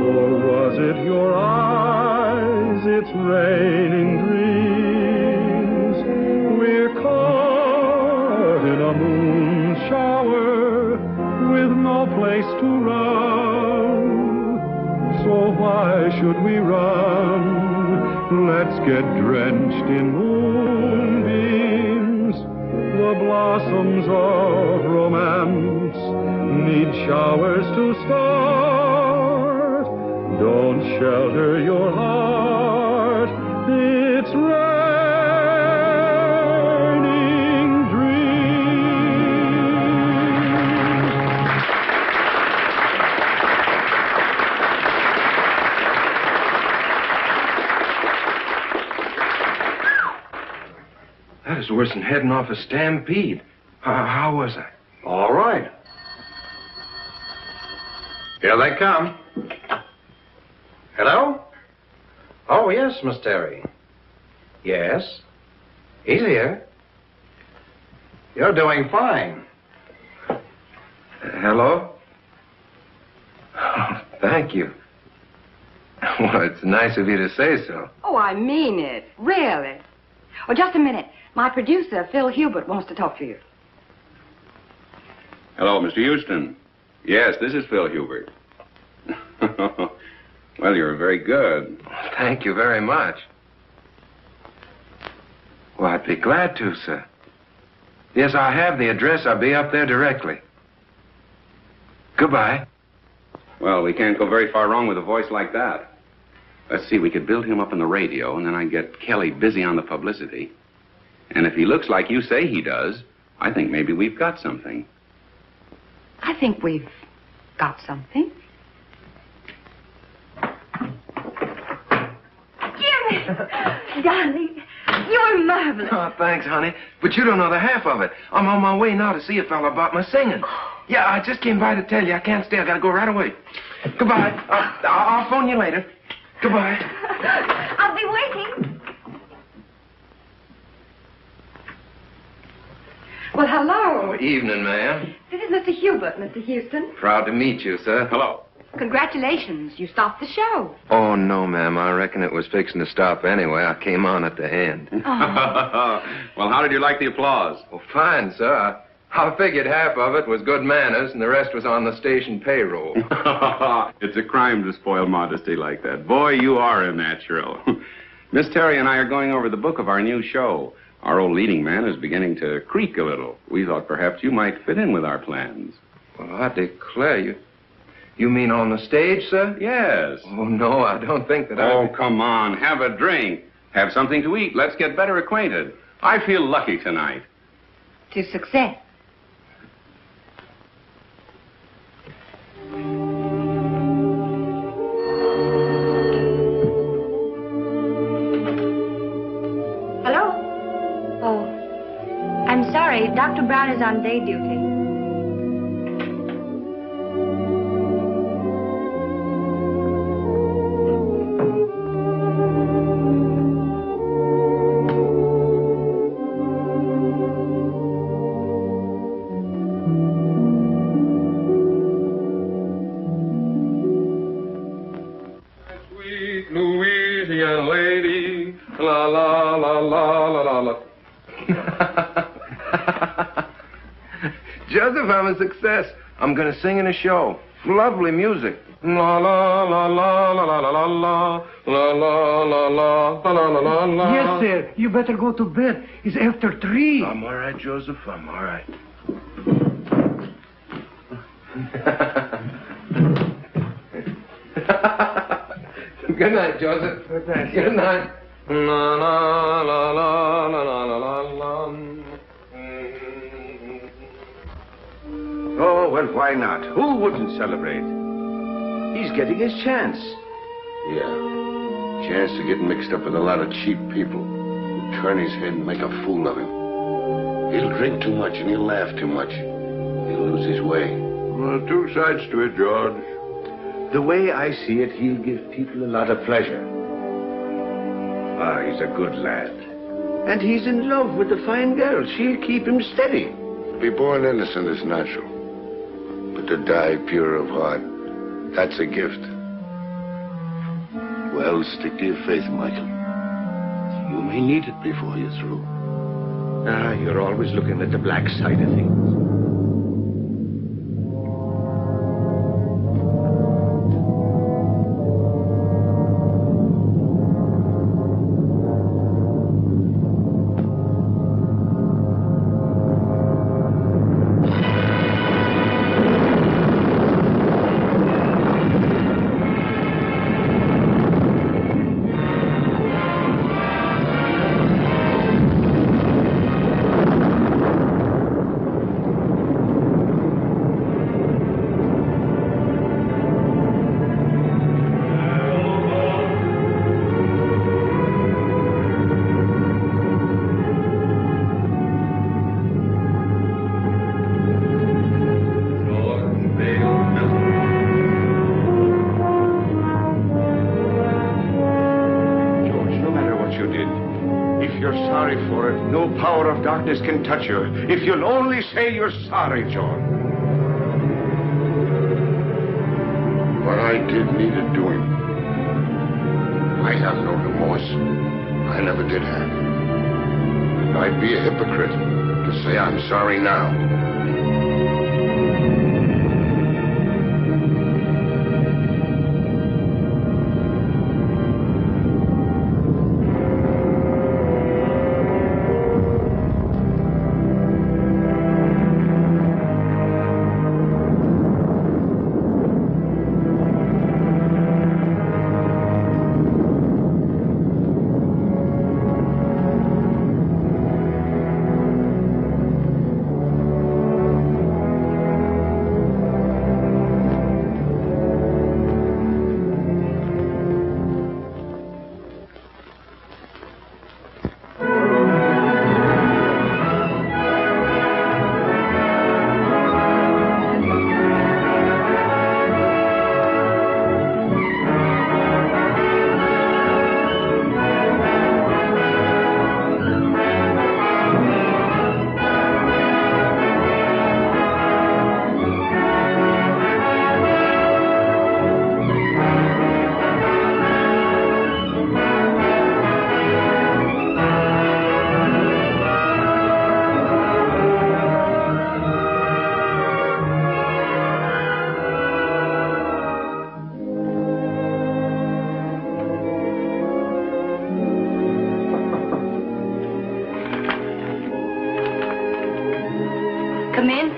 Or was it your eyes? It's raining dreams. We're caught in a moon shower with no place to run. So why should we run? Let's get drenched in moonbeams. The blossoms of romance need showers to start. Don't shelter your heart. It's raining dreams. That is worse than heading off a stampede. How was I? All right. Here they come. Hello? Oh, yes, Miss Terry. Yes. He's here. You're doing fine. Hello? Oh, thank you. Well, it's nice of you to say so. Oh, I mean it. Really. Oh, just a minute. My producer, Phil Hubert, wants to talk to you. Hello, Mr. Houston. Yes, this is Phil Hubert. Well, you're very good. Thank you very much. Well, I'd be glad to, sir. Yes, I have the address. I'll be up there directly. Goodbye. Well, we can't go very far wrong with a voice like that. Let's see, we could build him up on the radio, and then I'd get Kelly busy on the publicity. And if he looks like you say he does, I think maybe we've got something. I think we've got something. Jimmy! Darling, you're marvelous. Oh, thanks, honey. But you don't know the half of it. I'm on my way now to see a fella about my singing. Yeah, I just came by to tell you I can't stay. I gotta go right away. Goodbye. I'll phone you later. Goodbye. I'll be waiting. Well, hello. Oh, evening, ma'am. This is Mr. Hubert, Mr. Houston. Proud to meet you, sir. Hello. Congratulations. You stopped the show. Oh, no, ma'am. I reckon it was fixing to stop anyway. I came on at the end. Well, how did you like the applause? Oh, fine, sir. I figured half of it was good manners and the rest was on the station payroll. It's a crime to spoil modesty like that. Boy, you are a natural. Miss Terry and I are going over the book of our new show. Our old leading man is beginning to creak a little. We thought perhaps you might fit in with our plans. Well, I declare you. You mean on the stage, sir? Yes. Oh, no, I don't think that Oh, come on. Have a drink. Have something to eat. Let's get better acquainted. I feel lucky tonight. To success. Hello? Oh, I'm sorry. Dr. Brown is on day duty. Sweet Louisiana lady, la la la la la la la. Joseph, I'm a success. I'm going to sing in a show. Lovely music. La la la la la la la la la la la la la la la la. Yes, sir. You better go to bed. It's after 3. I'm all right, Joseph. I'm all right. Good night, Joseph. Good night. Good night. La la la la la la la la. Oh, well, why not? Who wouldn't celebrate? He's getting his chance. Yeah. Chance to get mixed up with a lot of cheap people. Turn his head and make a fool of him. He'll drink too much and he'll laugh too much. He'll lose his way. Well, two sides to it, George. The way I see it, he'll give people a lot of pleasure. Ah, he's a good lad. And he's in love with a fine girl. She'll keep him steady. To be born innocent is natural. But to die pure of heart, that's a gift. Well, stick to your faith, Michael. You may need it before you're through. Ah, you're always looking at the black side of things. you did. If you're sorry for it, no power of darkness can touch you. If you'll only say you're sorry, John. What I did needed doing. I have no remorse. I never did have. And I'd be a hypocrite to say I'm sorry now. Come in.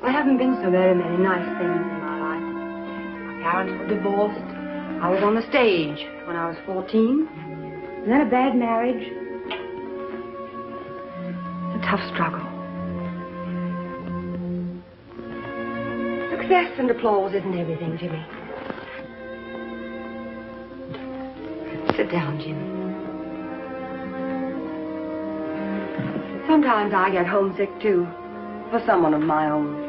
I haven't been so very many nice things in my life. My parents were divorced. I was on the stage when I was 14. And then a bad marriage. It's a tough struggle. Success and applause isn't everything, Jimmy. Sit down, Jimmy. Sometimes I get homesick, too, for someone of my own.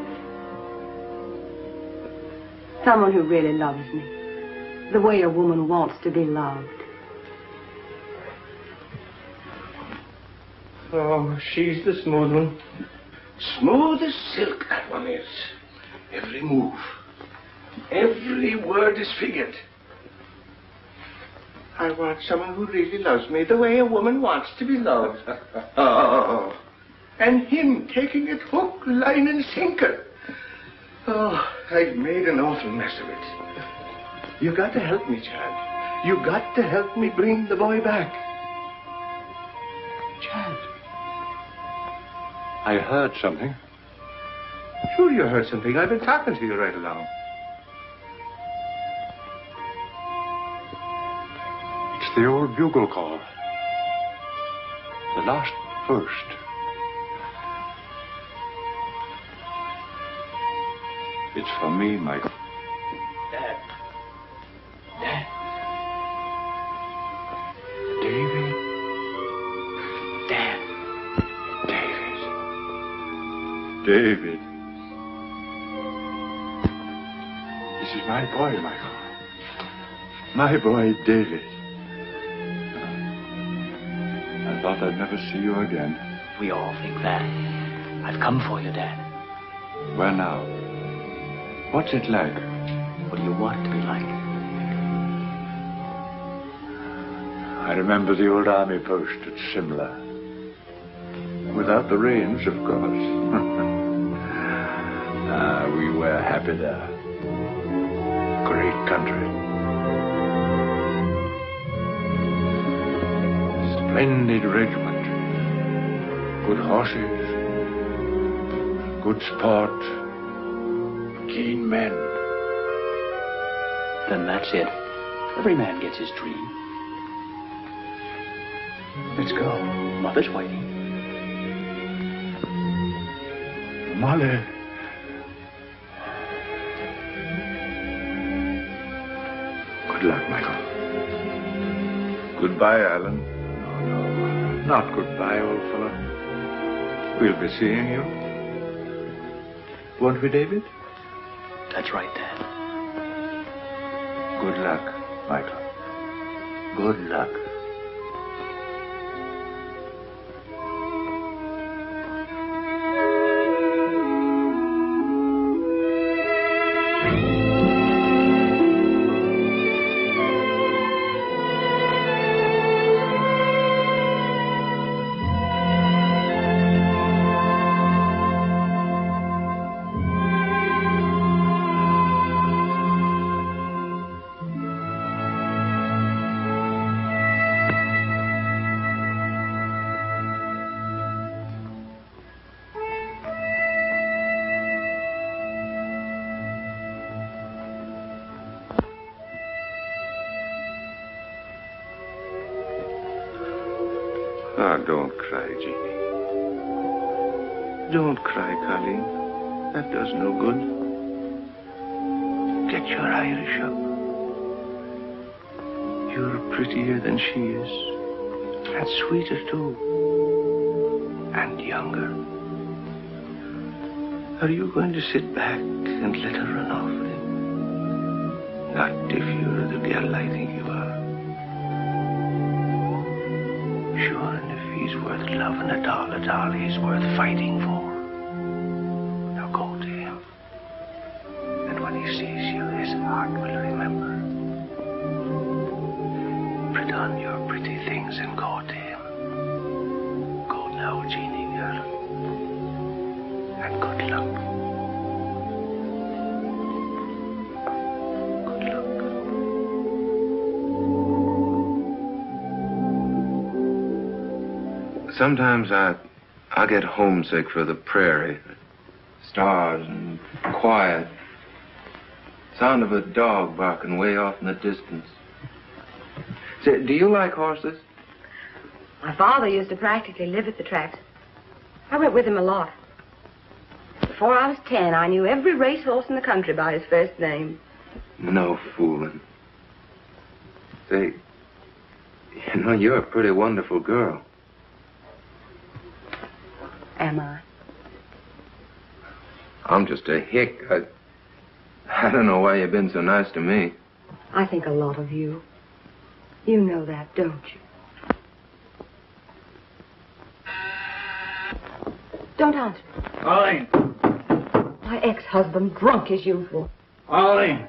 Someone who really loves me, the way a woman wants to be loved. Oh, she's the smooth one. Smooth as silk, that one is. Every move, every word is figured. I want someone who really loves me the way a woman wants to be loved. Oh, and him taking it hook, line, and sinker. Oh, I've made an awful mess of it. You got to help me, Chad. You got to help me bring the boy back. Chad. I heard something. Sure you heard something. I've been talking to you right along. It's the old bugle call. The last burst. It's for me, Michael. Dad. Dad. David. Dad. David. This is my boy, Michael. My boy, David. I thought I'd never see you again. We all think that. I've come for you, Dad. Where now? What's it like? What do you want it to be like? I remember the old army post at Simla. Without the rains, of course. We were happy there. Great country. Splendid regiment. Good horses. Good sport. Keen men. then that's it. Every man gets his dream. Let's go. Mother's waiting. Mother. Good luck, Michael. Goodbye, Alan. No, not goodbye, old fellow. We'll be seeing you. Won't we, David? That's right, Dad. Good luck, Michael. Good luck. Ah, don't cry, Jeannie. Don't cry, Colleen. That does no good. Get your Irish up. You're prettier than she is. And sweeter, too. And younger. Are you going to sit back and let her run off with him? Not if you're the girl I think you are. Sure, and if he's worth loving at all, he's worth fighting for. Now go to him. And when he sees you, his heart will remember. Put on your pretty things and go to him. Go now, Jeannie girl. And good luck. Sometimes I get homesick for the prairie. Stars and quiet. Sound of a dog barking way off in the distance. Say, do you like horses? My father used to practically live at the tracks. I went with him a lot. Before I was 10, I knew every racehorse in the country by his first name. No fooling. Say, you know, you're a pretty wonderful girl. Am I? I'm just a hick. I don't know why you've been so nice to me. I think a lot of you. You know that, don't you? Don't answer. Ollie. My ex-husband, drunk as usual. Ollie.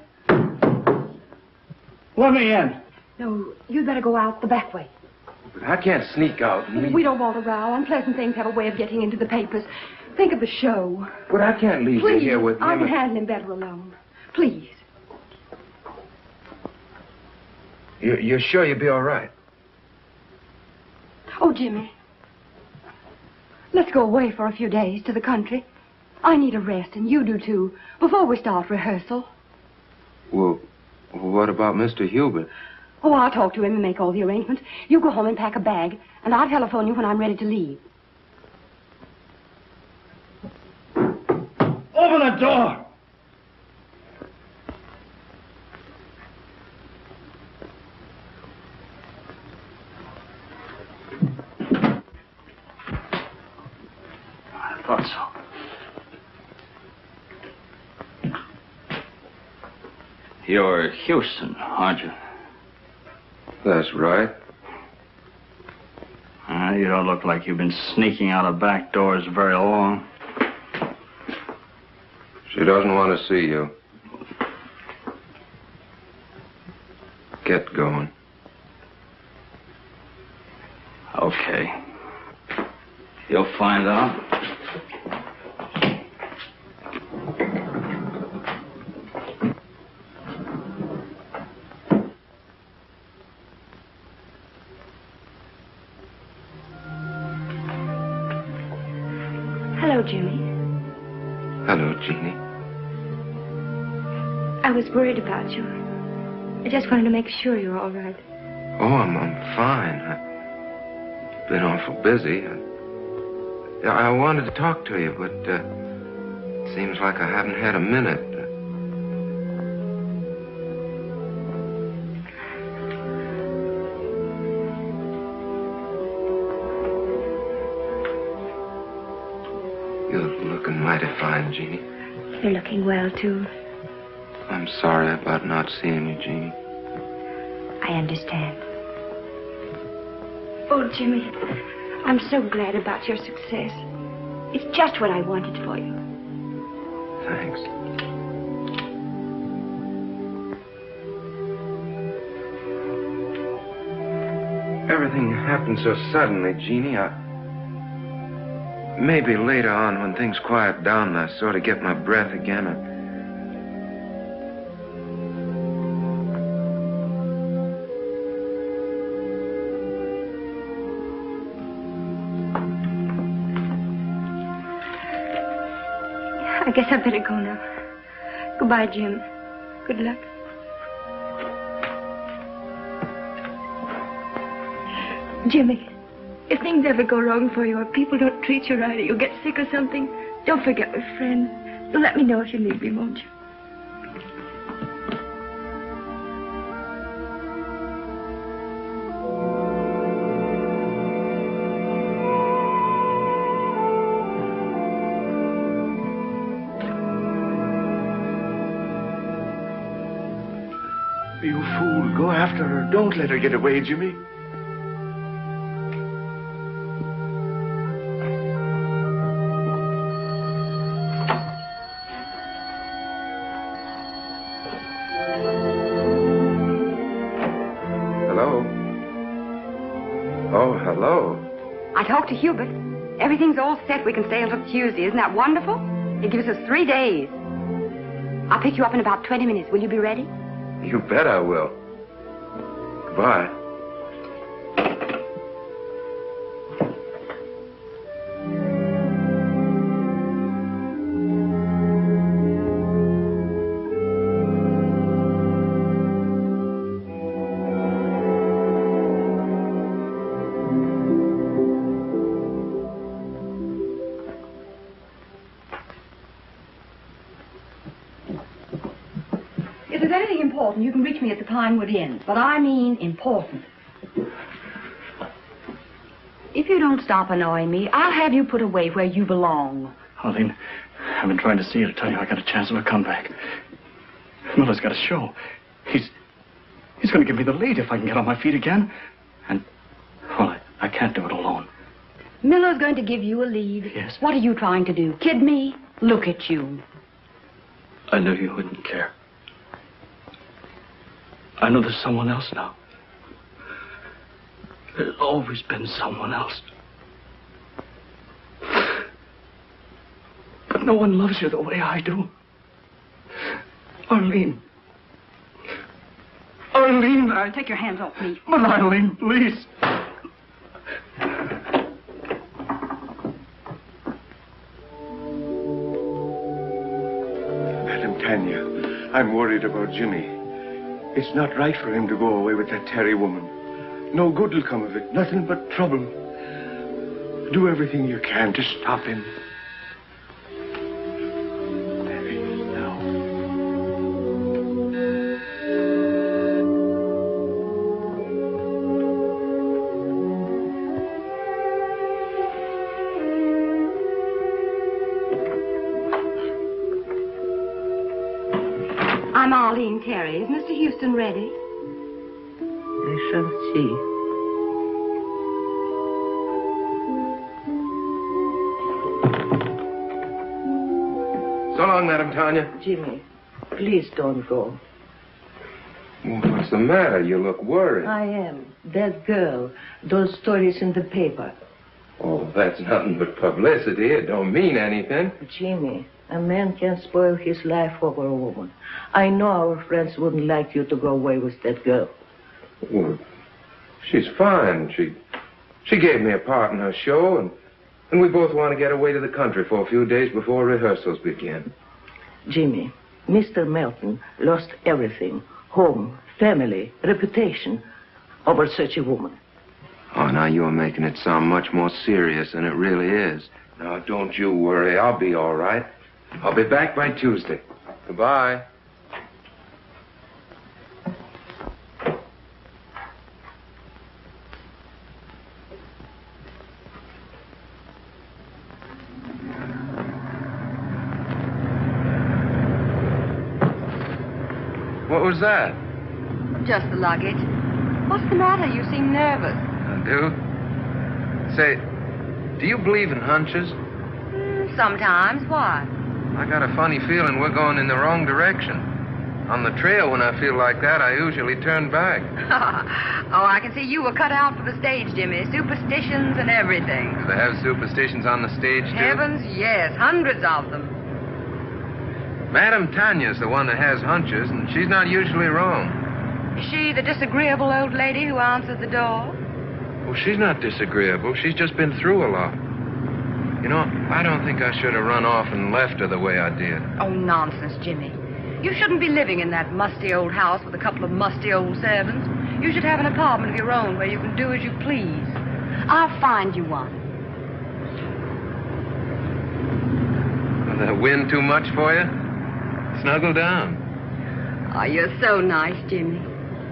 Let me in. No, you'd better go out the back way. But I can't sneak out. We don't want a row. Unpleasant things have a way of getting into the papers. Think of the show. But I can't leave you here with him. I can handle him better alone. Please. You're sure you'll be all right? Oh, Jimmy. Let's go away for a few days to the country. I need a rest, and you do too, before we start rehearsal. Well, what about Mr. Hubert? Oh, I'll talk to him and make all the arrangements. You go home and pack a bag, and I'll telephone you when I'm ready to leave. Open the door! I thought so. You're Houston, aren't you? That's right. You don't look like you've been sneaking out of back doors very long. She doesn't want to see you. Get going. Okay. You'll find out. Hello, Jimmy. Hello, Jeannie. I was worried about you. I just wanted to make sure you're all right. Oh, I'm fine. I've been awful busy. I wanted to talk to you, but it seems like I haven't had a minute. You're looking mighty fine, Jeannie. You're looking well, too. I'm sorry about not seeing you, Jeannie. I understand. Oh, Jimmy, I'm so glad about your success. It's just what I wanted for you. Thanks. Everything happened so suddenly, Jeannie. Maybe later on, when things quiet down, I sort of get my breath again. I guess I better go now. Goodbye, Jim. Good luck. Jimmy, if things ever go wrong for you, or people don't treat you right, or you get sick or something, don't forget we're friends. You'll let me know if you need me, won't you? You fool. Go after her. Don't let her get away, Jimmy. Hello? Oh, hello. I talked to Hubert. Everything's all set. We can stay until Tuesday. Isn't that wonderful? It gives us 3 days. I'll pick you up in about 20 minutes. Will you be ready? You bet I will. Goodbye. If there's anything important, you can reach me at the Pinewood Inn. But I mean important. If you don't stop annoying me, I'll have you put away where you belong. Arlene, I've been trying to see you to tell you I got a chance of a comeback. Miller's got a show. He's going to give me the lead if I can get on my feet again. And, well, I can't do it alone. Miller's going to give you a lead. Yes. What are you trying to do? Kid me? Look at you. I knew you wouldn't care. I know there's someone else now. There's always been someone else. But no one loves you the way I do. Arlene. Arlene, Take your hands off me. But Arlene, please. Madam Tanya, I'm worried about Jimmy. It's not right for him to go away with that Terry woman. No good will come of it. Nothing but trouble. Do everything you can to stop him. I'm Arlene Terry. Is Mr. Houston ready? I shall see. So long, Madam Tanya. Jimmy, please don't go. Well, what's the matter? You look worried. I am. That girl, those stories in the paper. Oh, that's nothing but publicity. It don't mean anything. Jimmy, a man can't spoil his life over a woman. I know our friends wouldn't like you to go away with that girl. Well, she's fine. She gave me a part in her show, and we both want to get away to the country for a few days before rehearsals begin. Jimmy, Mr. Melton lost everything. home, family, reputation over such a woman. Oh, now you're making it sound much more serious than it really is. Now, don't you worry. I'll be all right. I'll be back by Tuesday. Goodbye. What was that? Just the luggage. What's the matter? You seem nervous. I do? Say, do you believe in hunches? Sometimes. Why? I got a funny feeling we're going in the wrong direction. On the trail, when I feel like that, I usually turn back. Oh, I can see you were cut out for the stage, Jimmy. Superstitions and everything. Do they have superstitions on the stage, too? Heavens, yes. Hundreds of them. Madame Tanya's the one that has hunches, and she's not usually wrong. Is she the disagreeable old lady who answers the door? Well, she's not disagreeable. She's just been through a lot. You know, I don't think I should have run off and left her the way I did. Oh, nonsense, Jimmy. You shouldn't be living in that musty old house with a couple of musty old servants. You should have an apartment of your own where you can do as you please. I'll find you one. Will the wind too much for you? Snuggle down. Oh, you're so nice, Jimmy.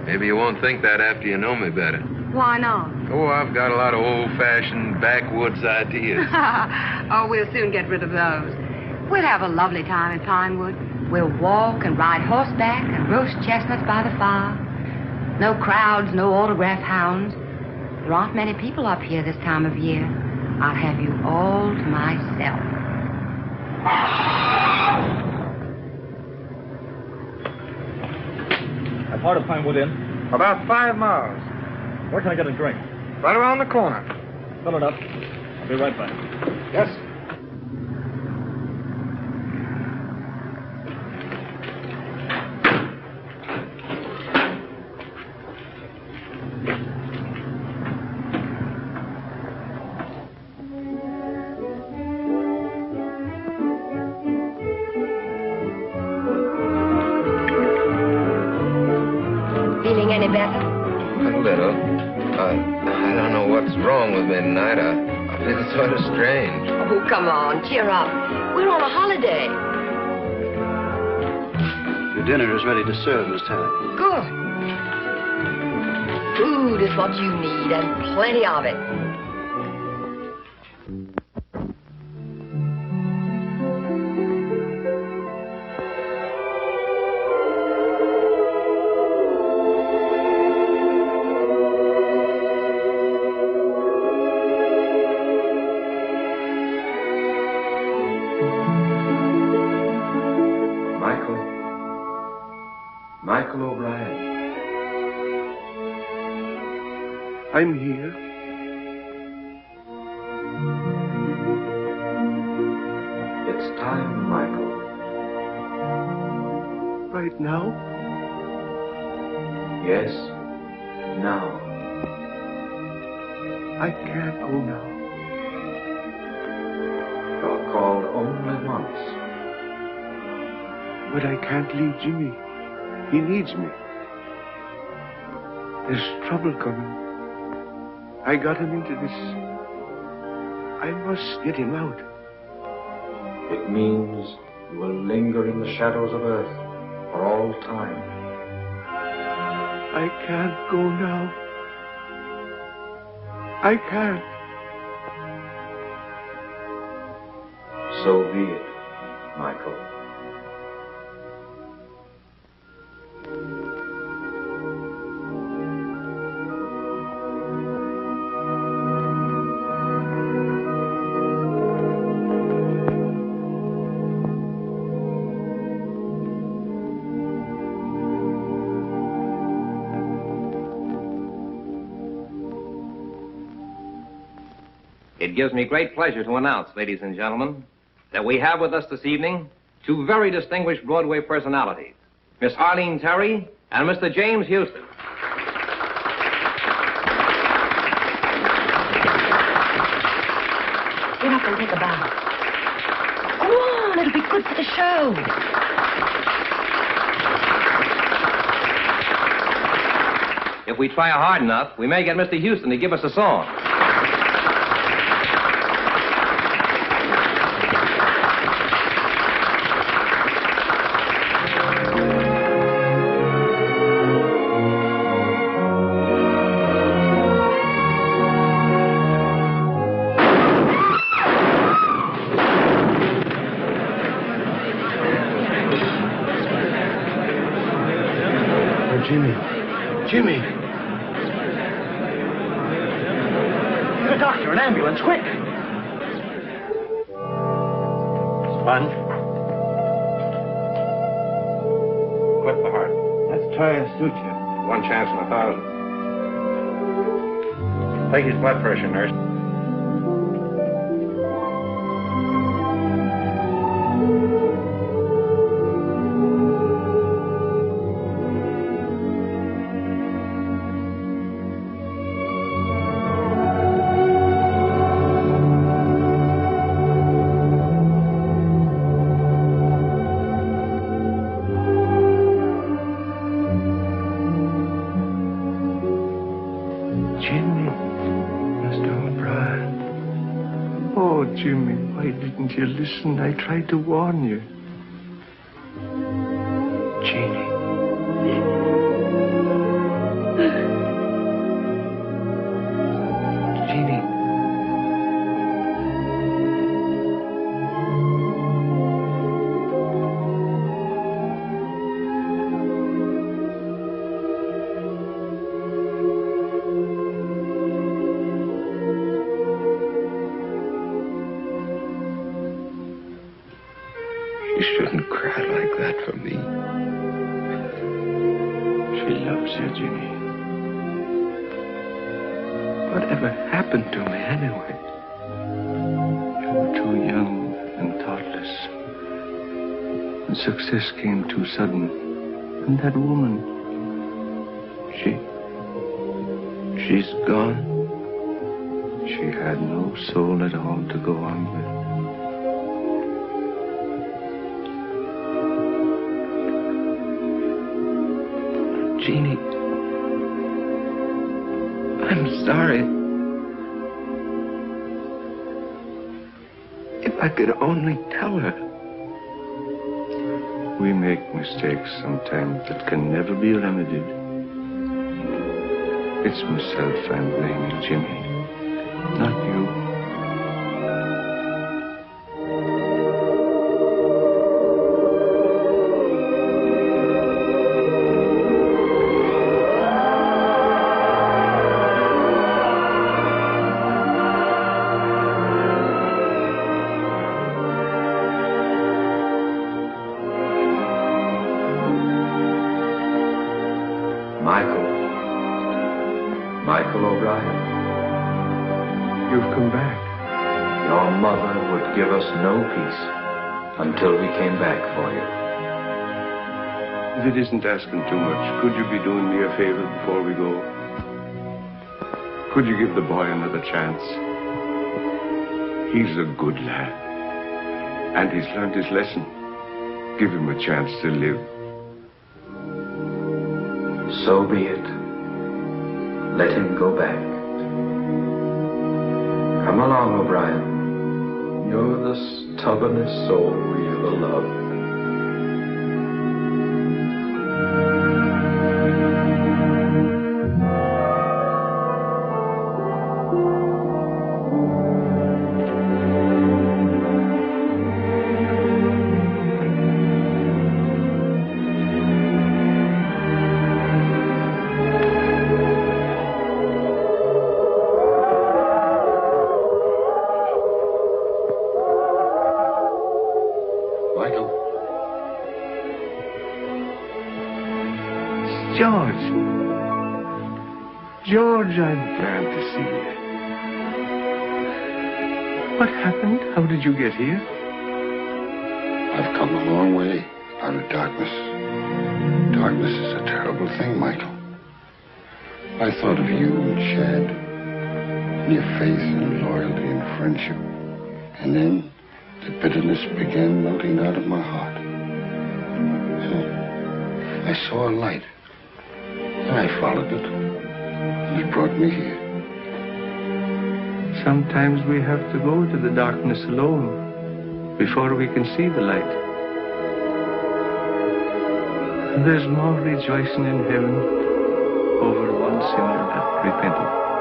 Maybe you won't think that after you know me better. Why not? Oh, I've got a lot of old-fashioned backwoods ideas. Oh, we'll soon get rid of those. We'll have a lovely time in Pinewood. We'll walk and ride horseback and roast chestnuts by the fire. No crowds, no autograph hounds. There aren't many people up here this time of year. I'll have you all to myself. How far to Pinewood Inn? About 5 miles. Where can I get a drink? Right around the corner. Fill it up. I'll be right back. Yes. Feeling any better? A little. I don't know what's wrong with me tonight. I feel sort of strange. Oh, come on, cheer up. We're on a holiday. Your dinner is ready to serve, Miss Tanner. Good. Food is what you need, and plenty of it. Michael O'Brien. I'm here. It's time, Michael. Right now? Yes, now. I can't go now. You're called only once. But I can't leave Jimmy. He needs me. There's trouble coming. I got him into this. I must get him out. It means you will linger in the shadows of Earth for all time. I can't go now. I can't. So be it, Michael. It gives me great pleasure to announce, ladies and gentlemen, that we have with us this evening two very distinguished Broadway personalities, Miss Arlene Terry and Mr. James Houston. Get up and take a bow. Go on, it'll be good for the show. If we try hard enough, we may get Mr. Houston to give us a song. Jimmy. The doctor, an ambulance, quick. Sponge. Clip the heart. Let's try a suture. 1 chance in 1,000. Take his blood pressure, nurse. Jimmy, why didn't you listen? I tried to warn you. Jeannie. Jeannie. You shouldn't cry like that for me. She loves you, Jimmy. Whatever happened to me anyway? You were too young and thoughtless. And success came too sudden. And that woman, she's gone. She had no soul at all to go on with. Jeannie, I'm sorry. If I could only tell her. We make mistakes sometimes that can never be remedied. It's myself I'm blaming, Jimmy, not you. Michael O'Brien. You've come back. Your mother would give us no peace until we came back for you. If it isn't asking too much, could you be doing me a favor before we go? Could you give the boy another chance? He's a good lad. And he's learned his lesson. Give him a chance to live. So be it. Let him go back. Come along, O'Brien. You're the stubbornest soul we ever loved. George, I'm glad to see you. What happened? How did you get here? I've come a long way out of darkness. Darkness is a terrible thing, Michael. I thought of you and Chad, and your faith and loyalty and friendship. And then the bitterness began melting out of my heart. And I saw a light, and I followed it. has brought me here. Sometimes we have to go to the darkness alone before we can see the light. There's more rejoicing in heaven over one sinner that repented